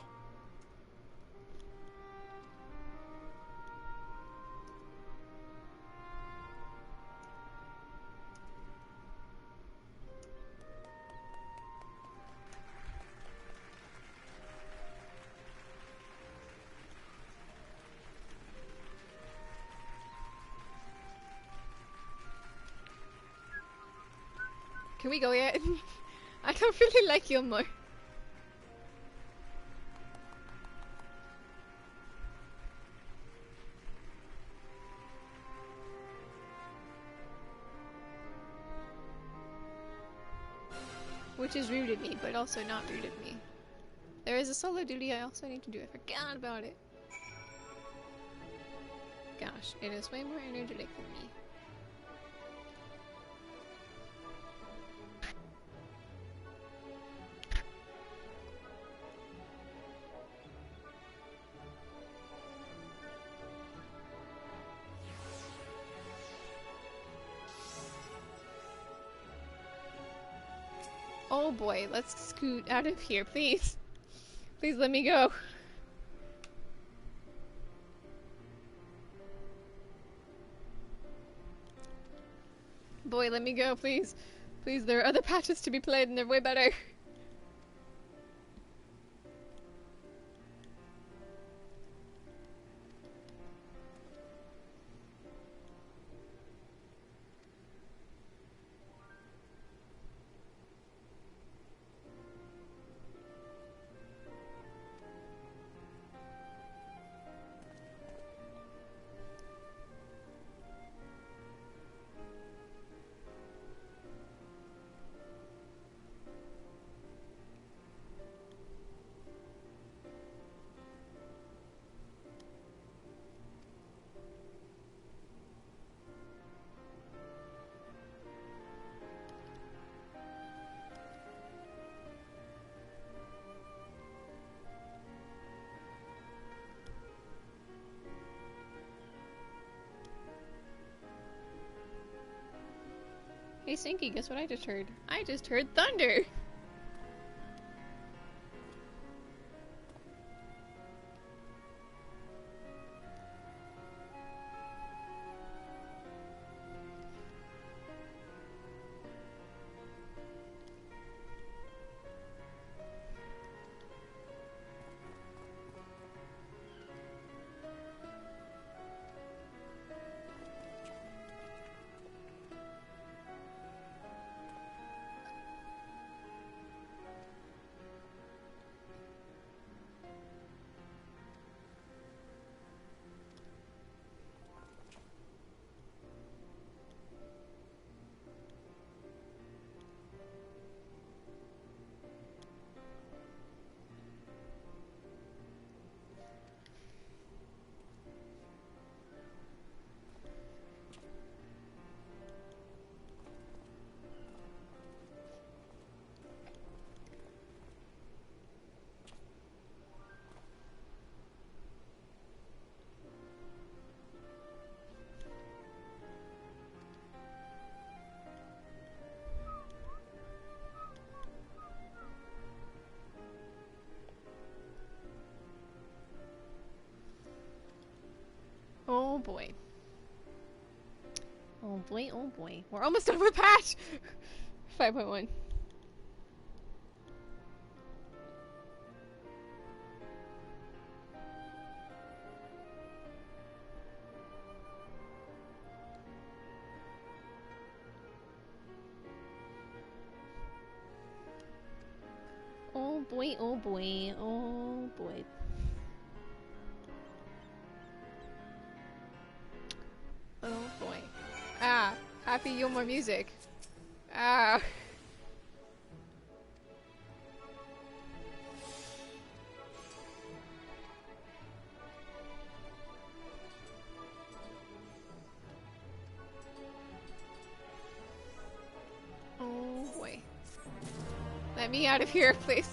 Can we go yet? I don't really like Yulmore. Which is rude of me, but also not rude of me. There is a solo duty I also need to do. I forgot about it. Gosh, it is way more energetic than me. Oh boy, let's scoot out of here, please. Please let me go. Boy, let me go, please. Please, there are other patches to be played and they're way better. Hey Sinky, guess what I just heard? I just heard thunder! Oh boy. Oh boy, oh boy. We're almost done with patch! 5.1. Oh boy, oh boy, oh boy. Oh boy. Ah, happy Yulmore music. Ah. Oh boy. Let me out of here, please.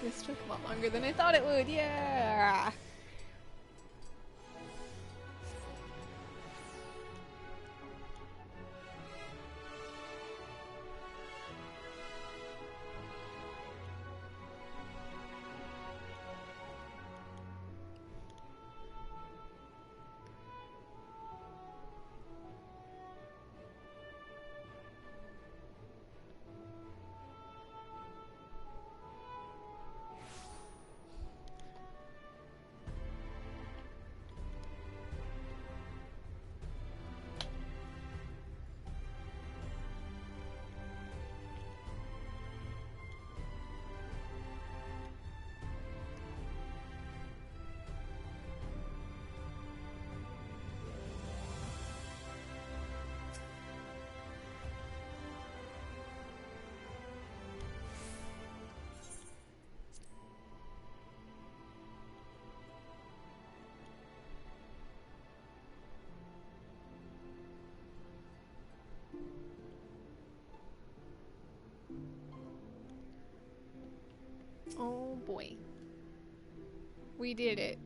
This took a lot longer than I thought it would, yeah! Oh boy. We did it.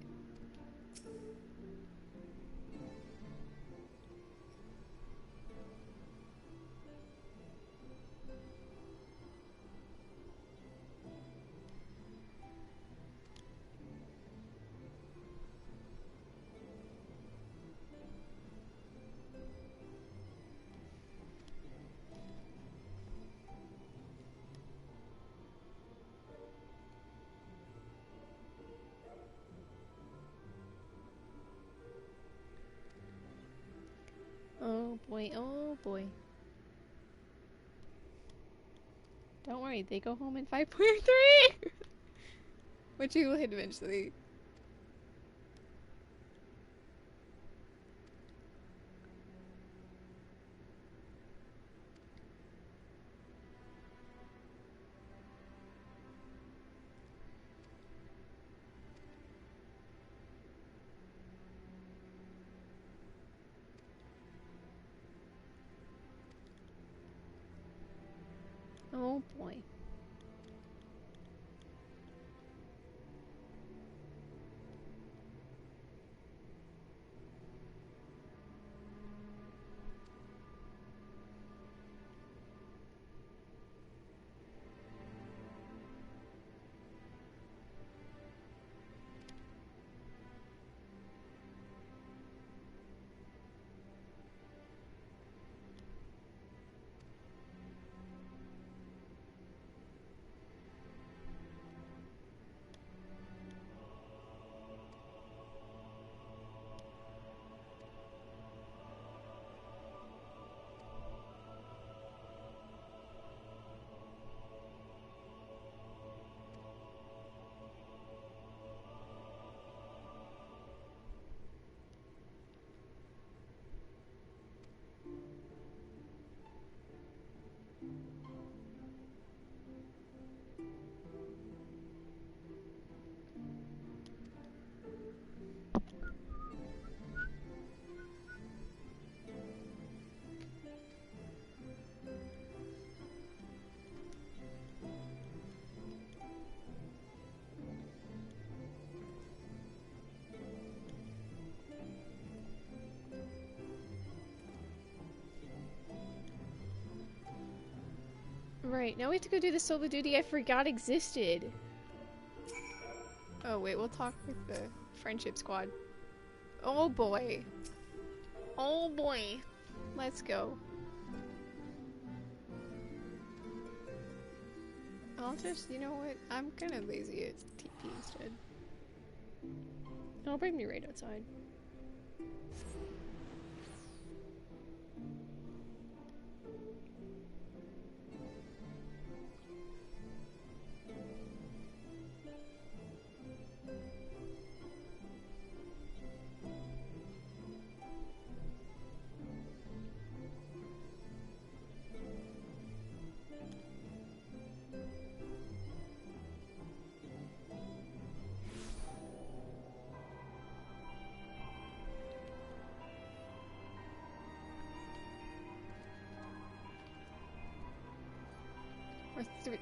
Oh boy, oh boy. Don't worry, they go home in 5.3! Which you will hit eventually. Oh boy. Right, now we have to go do the solo duty I forgot existed. Oh wait, we'll talk with the friendship squad. Oh boy. Oh boy. Let's go. I'll just, you know what? I'm kind of lazy at TP instead. I'll bring me right outside.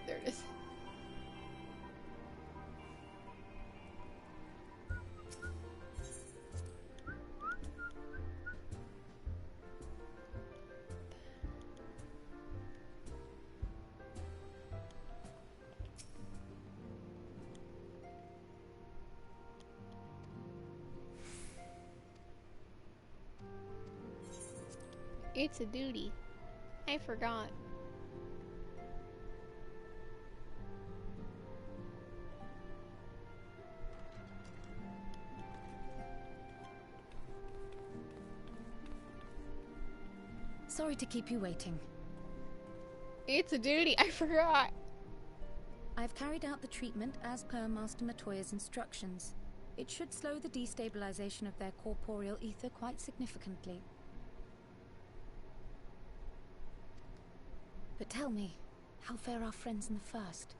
There it is. It's a duty. I forgot. Sorry to keep you waiting. It's a duty, I forgot. I've carried out the treatment as per Master Matoya's instructions. It should slow the destabilization of their corporeal ether quite significantly. But tell me, how fare our friends in the first?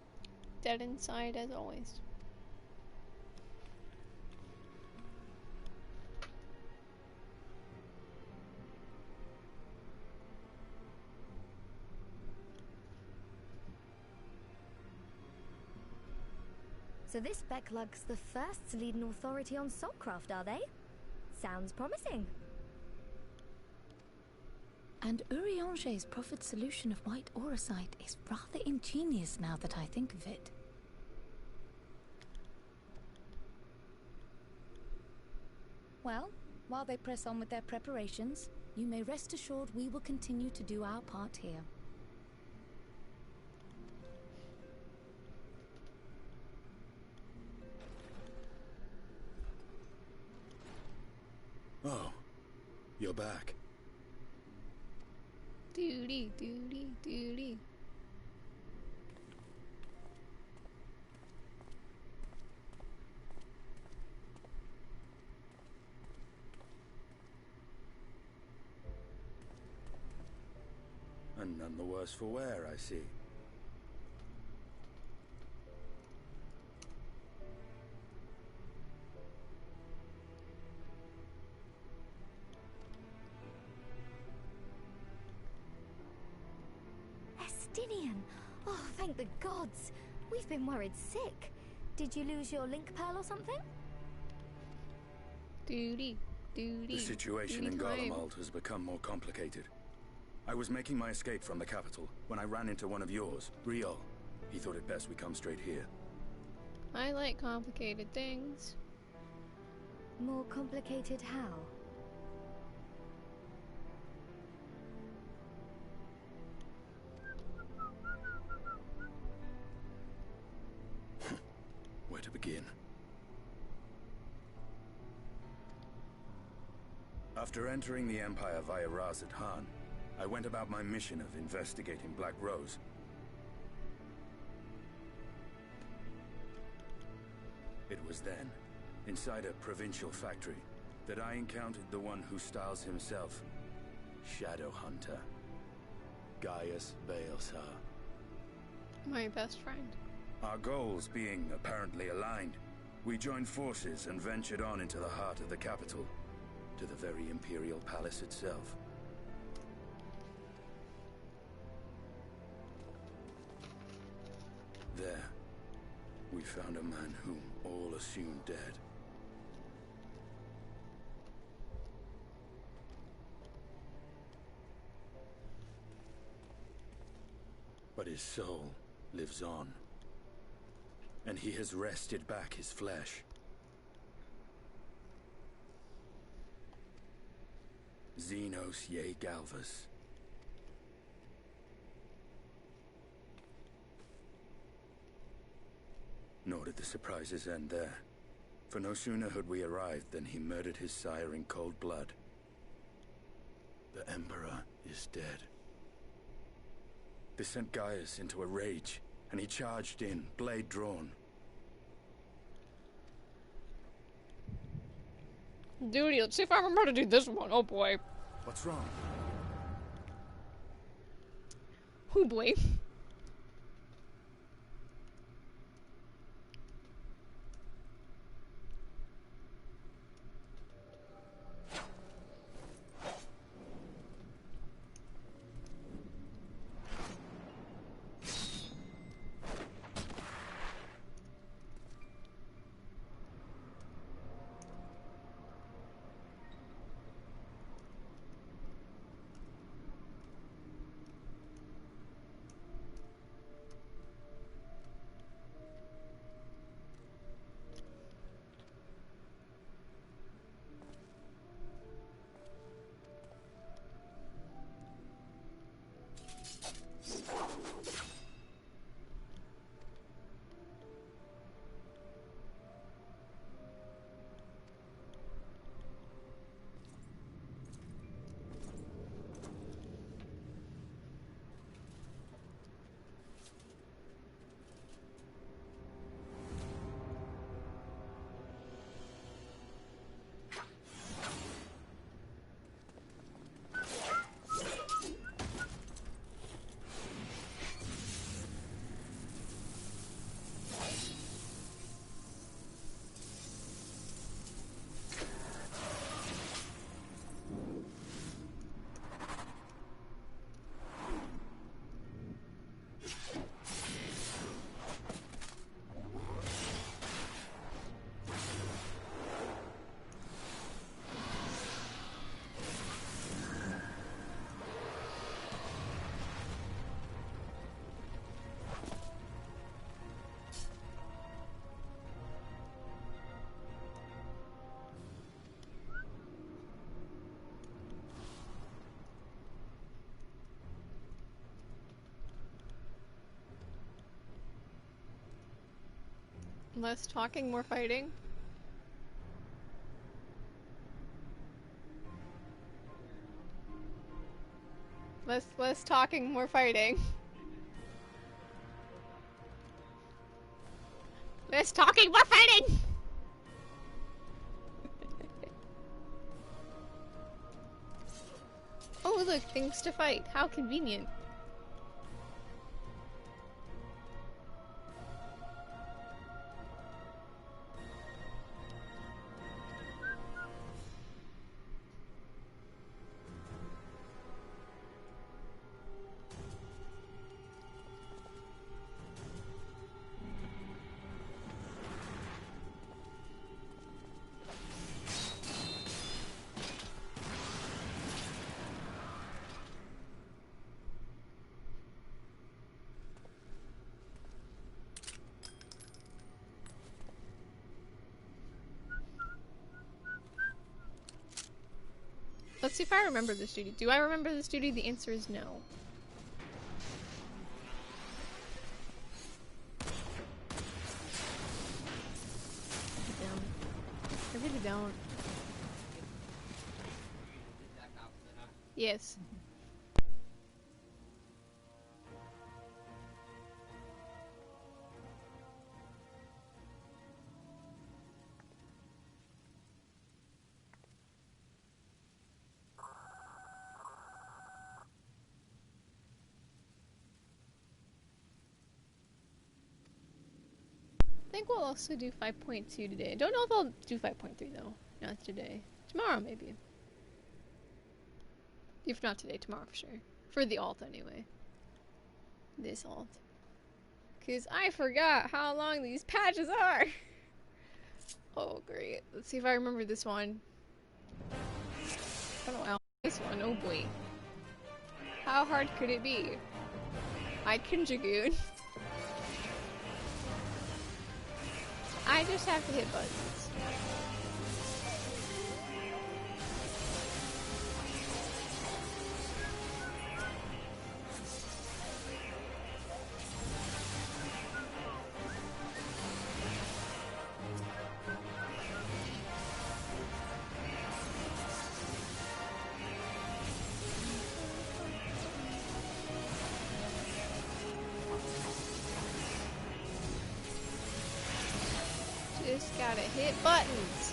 Dead inside as always. So this Becklug's the first to lead an authority on Soulcraft, are they? Sounds promising. And Urianger's proffered solution of white auracite is rather ingenious now that I think of it. Well, while they press on with their preparations, you may rest assured we will continue to do our part here. Oh, you're back. Duty, duty, duty. And none the worse for wear, I see. Estinian! Oh, thank the gods! We've been worried sick. Did you lose your link pearl or something? Duty, duty. The situation in Garlemald has become more complicated. I was making my escape from the capital when I ran into one of yours, Riol. He thought it best we come straight here. I like complicated things. More complicated how? Where to begin? After entering the Empire via Razat Han, I went about my mission of investigating Black Rose. It was then, inside a provincial factory, that I encountered the one who styles himself Shadow Hunter, Gaius Baelsar. My best friend. Our goals being apparently aligned, we joined forces and ventured on into the heart of the capital, to the very Imperial Palace itself. There, we found a man whom all assumed dead. But his soul lives on, and he has wrested back his flesh. Xenos ye Galvas. Nor did the surprises end there. For no sooner had we arrived than he murdered his sire in cold blood. The Emperor is dead. This sent Gaius into a rage, and he charged in, blade drawn. Dude, let's see if I remember how to do this one. Oh boy. What's wrong? Oh boy. Less talking, more fighting. Less talking, more fighting. Less talking, more fighting! Oh look, things to fight. How convenient. Let's see if I remember this duty. Do I remember this duty? The answer is no. I really don't. Yes. I think we'll also do 5.2 today. I don't know if I'll do 5.3 though. Not today. Tomorrow maybe. If not today, tomorrow for sure. For the alt anyway. This alt. Cause I forgot how long these patches are. Oh great. Let's see if I remember this one. Oh wow. This one, oh boy. How hard could it be? I can Dragoon. I just have to hit buttons. Just gotta hit buttons.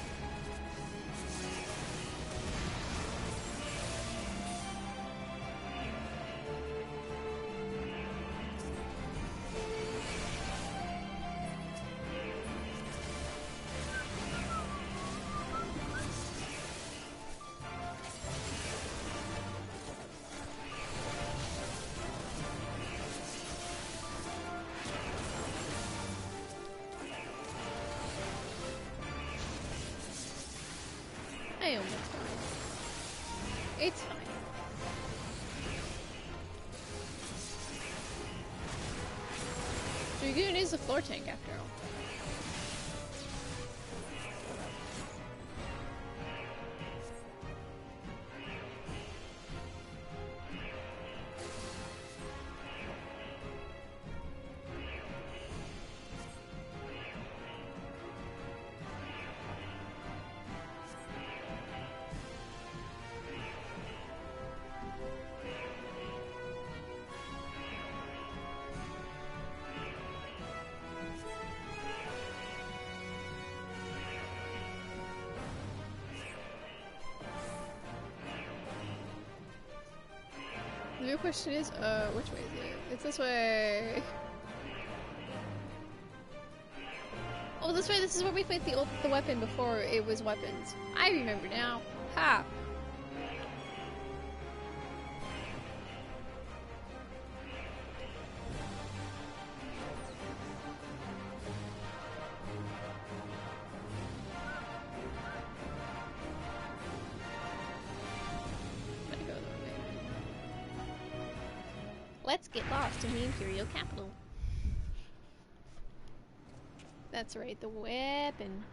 I almost died. It's fine. Dragoon is a floor tank after all. The real question is, which way is it? It's this way. Oh, this way. This is where we played the weapon before it was weapons. I remember now. Ha! Let's get lost in the Imperial capital. That's right, the weapon.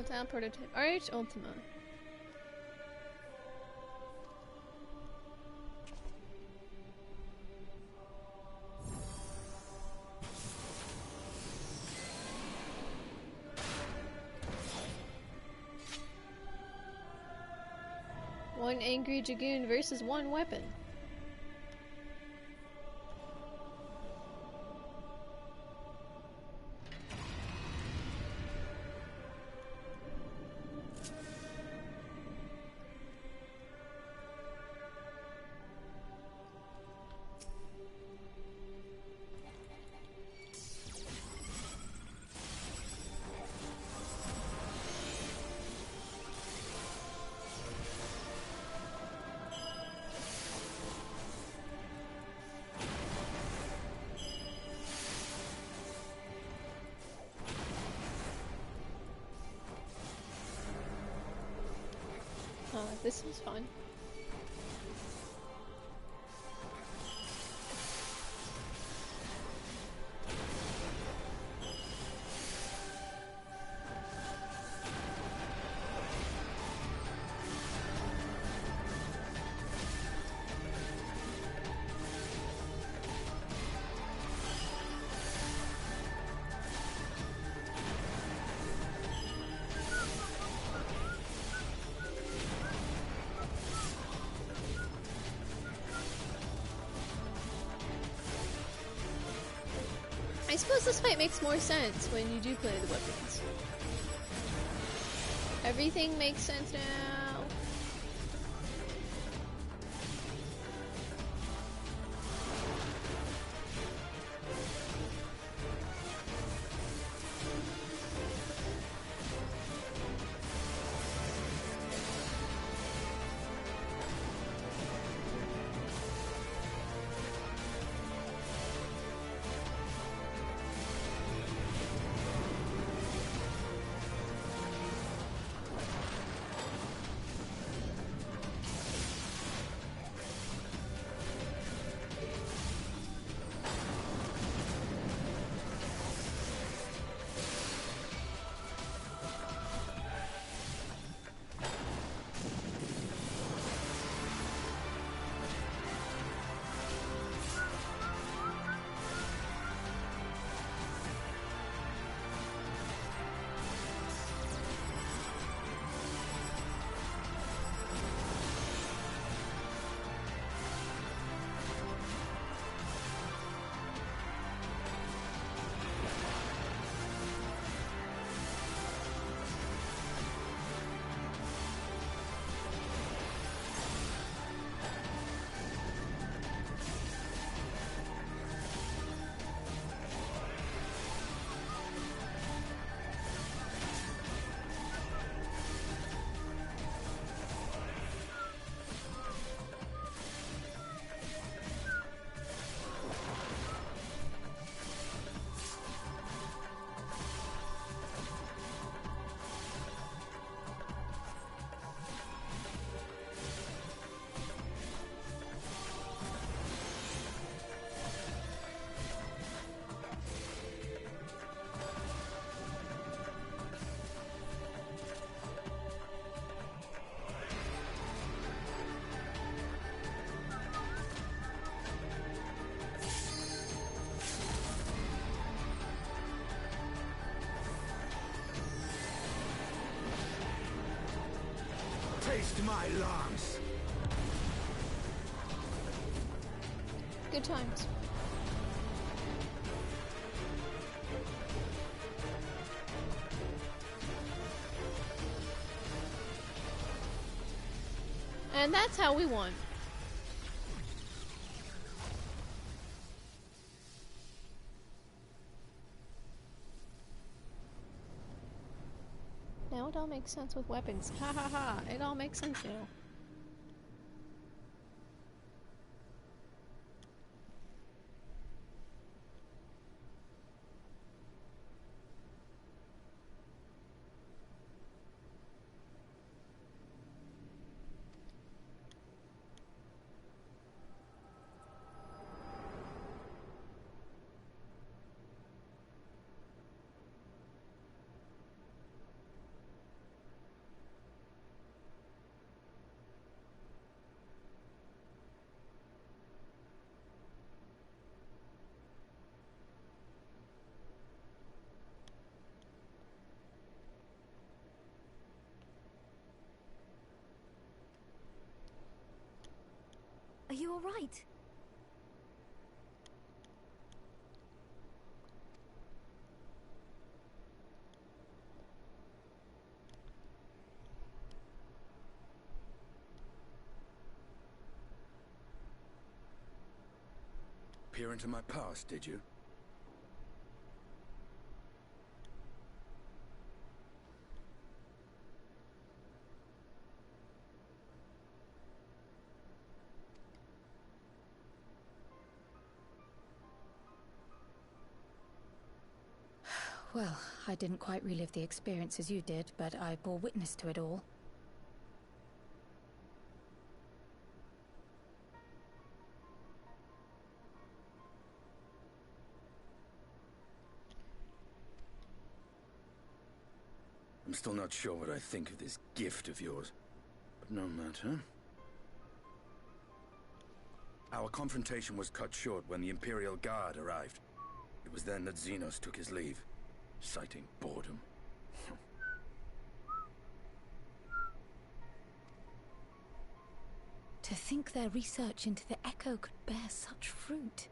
Town prototype. Arch Ultima. One angry Dragoon versus one weapon. This was fun. I suppose this fight makes more sense when you do play the weapons. Everything makes sense now. feast my lance. Good times. And that's how we won. Now it all makes sense with weapons. Ha ha ha. It all makes sense now. Are you all right? Peer into my past, did you? Well, I didn't quite relive the experience as you did, but I bore witness to it all. I'm still not sure what I think of this gift of yours, but no matter. Our confrontation was cut short when the Imperial Guard arrived. It was then that Xenos took his leave, citing boredom. To think their research into the Echo could bear such fruit.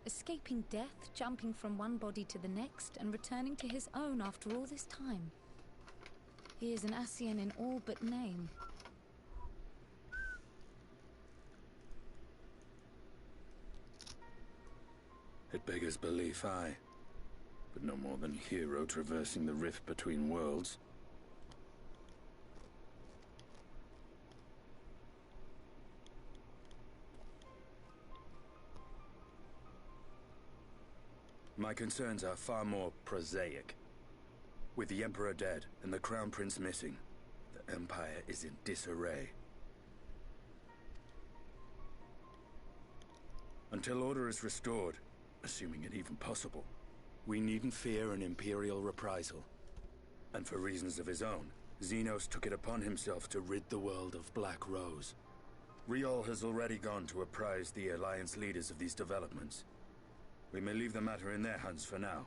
Escaping death, jumping from one body to the next, and returning to his own after all this time. He is an Ascian in all but name. It beggars belief, aye. But no more than hero traversing the rift between worlds. My concerns are far more prosaic. With the Emperor dead and the Crown Prince missing, the Empire is in disarray. Until order is restored, assuming it even possible, we needn't fear an Imperial reprisal. And for reasons of his own, Xenos took it upon himself to rid the world of Black Rose. Riol has already gone to apprise the Alliance leaders of these developments. We may leave the matter in their hands for now.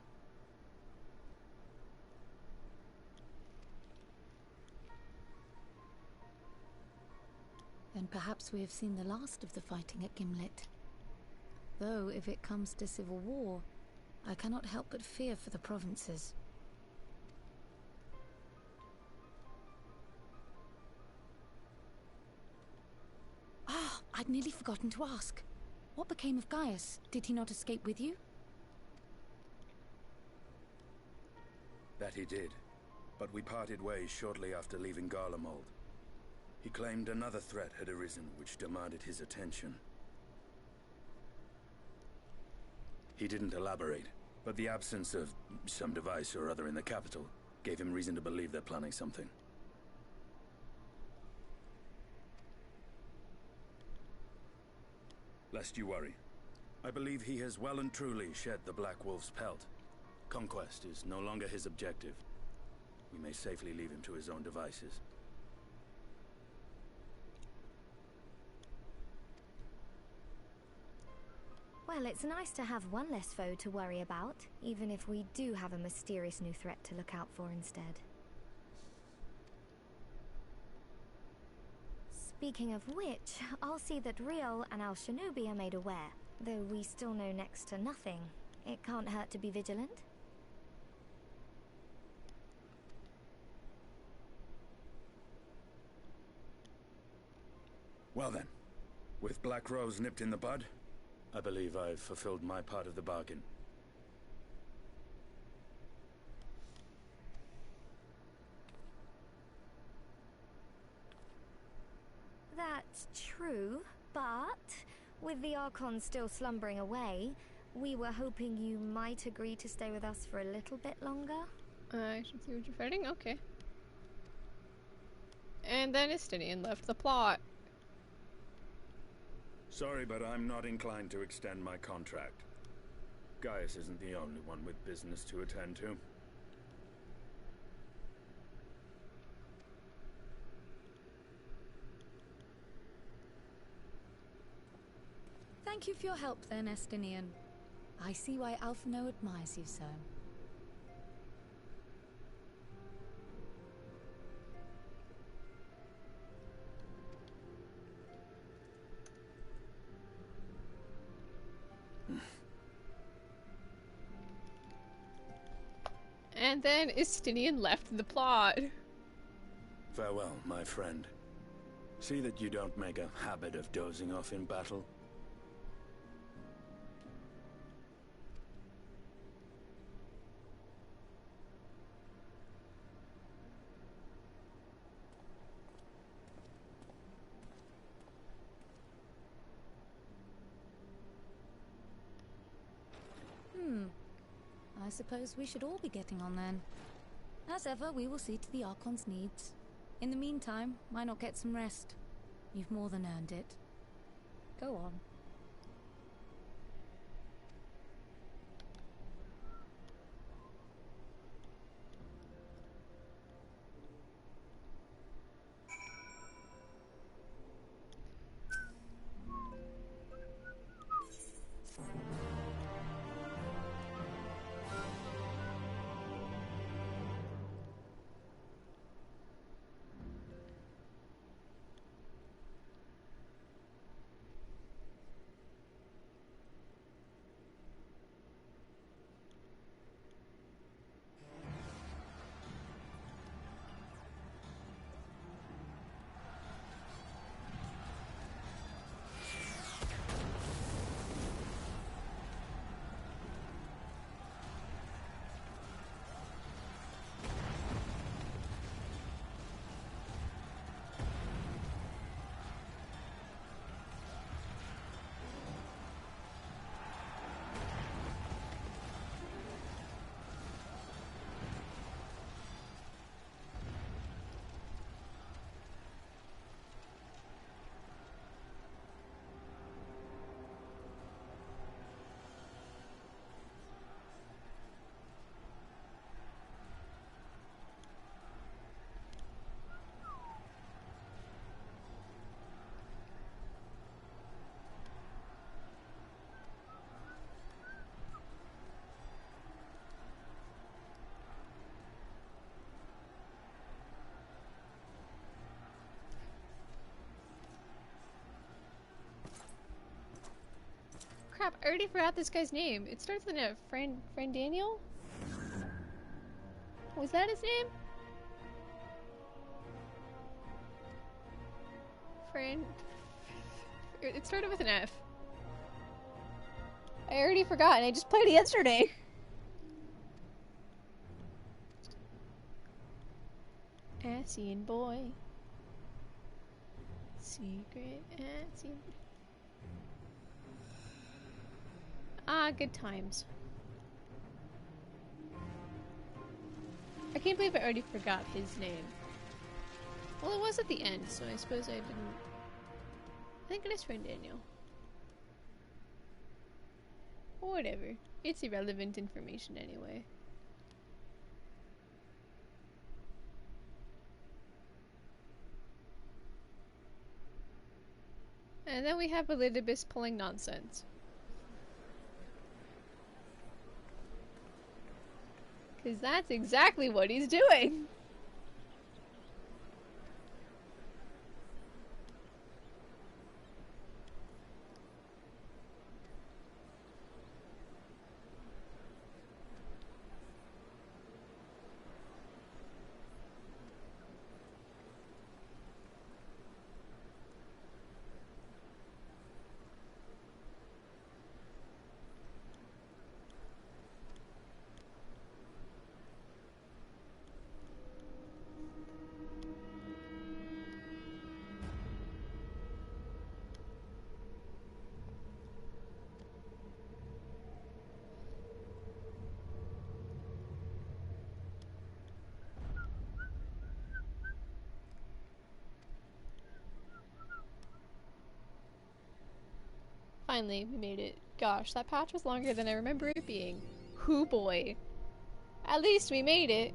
Then perhaps we have seen the last of the fighting at Gimlet. Though, if it comes to civil war, I cannot help but fear for the provinces. Ah, I'd nearly forgotten to ask. What became of Gaius? Did he not escape with you? That he did, but we parted ways shortly after leaving Garlemald. He claimed another threat had arisen which demanded his attention. He didn't elaborate, but the absence of some device or other in the capital gave him reason to believe they're planning something. Lest you worry, I believe he has well and truly shed the Black Wolf's pelt. Conquest is no longer his objective. We may safely leave him to his own devices. Well, it's nice to have one less foe to worry about, even if we do have a mysterious new threat to look out for instead. Speaking of which, I'll see that Riol and Al Shinobi are made aware. Though we still know next to nothing, it can't hurt to be vigilant. Well then, with Black Rose nipped in the bud, I believe I've fulfilled my part of the bargain. That's true, but with the Archon still slumbering away, we were hoping you might agree to stay with us for a little bit longer. I should see what you're fighting? Okay. And then Istinian left the plot. Sorry, but I'm not inclined to extend my contract. Gaius isn't the only one with business to attend to. Thank you for your help then, Estinian. I see why Alphino admires you so. And then Istinian left the plot. Farewell, my friend. See that you don't make a habit of dozing off in battle. I suppose we should all be getting on then. As ever, we will see to the Archon's needs. In the meantime, why not get some rest? You've more than earned it. Go on. Crap, I already forgot this guy's name. It starts with a friend Daniel? Was that his name? Friend... It started with an F. I already forgot, and I just played it yesterday. Ascian boy. Secret Ascian. Ah, good times. I can't believe I already forgot his name. Well, it was at the end, so I suppose I didn't... I think it is friend Daniel. Or whatever. It's irrelevant information anyway. And then we have Elidibus pulling nonsense. Because that's exactly what he's doing. Finally, we made it. Gosh, that patch was longer than I remember it being. Hoo boy. At least we made it.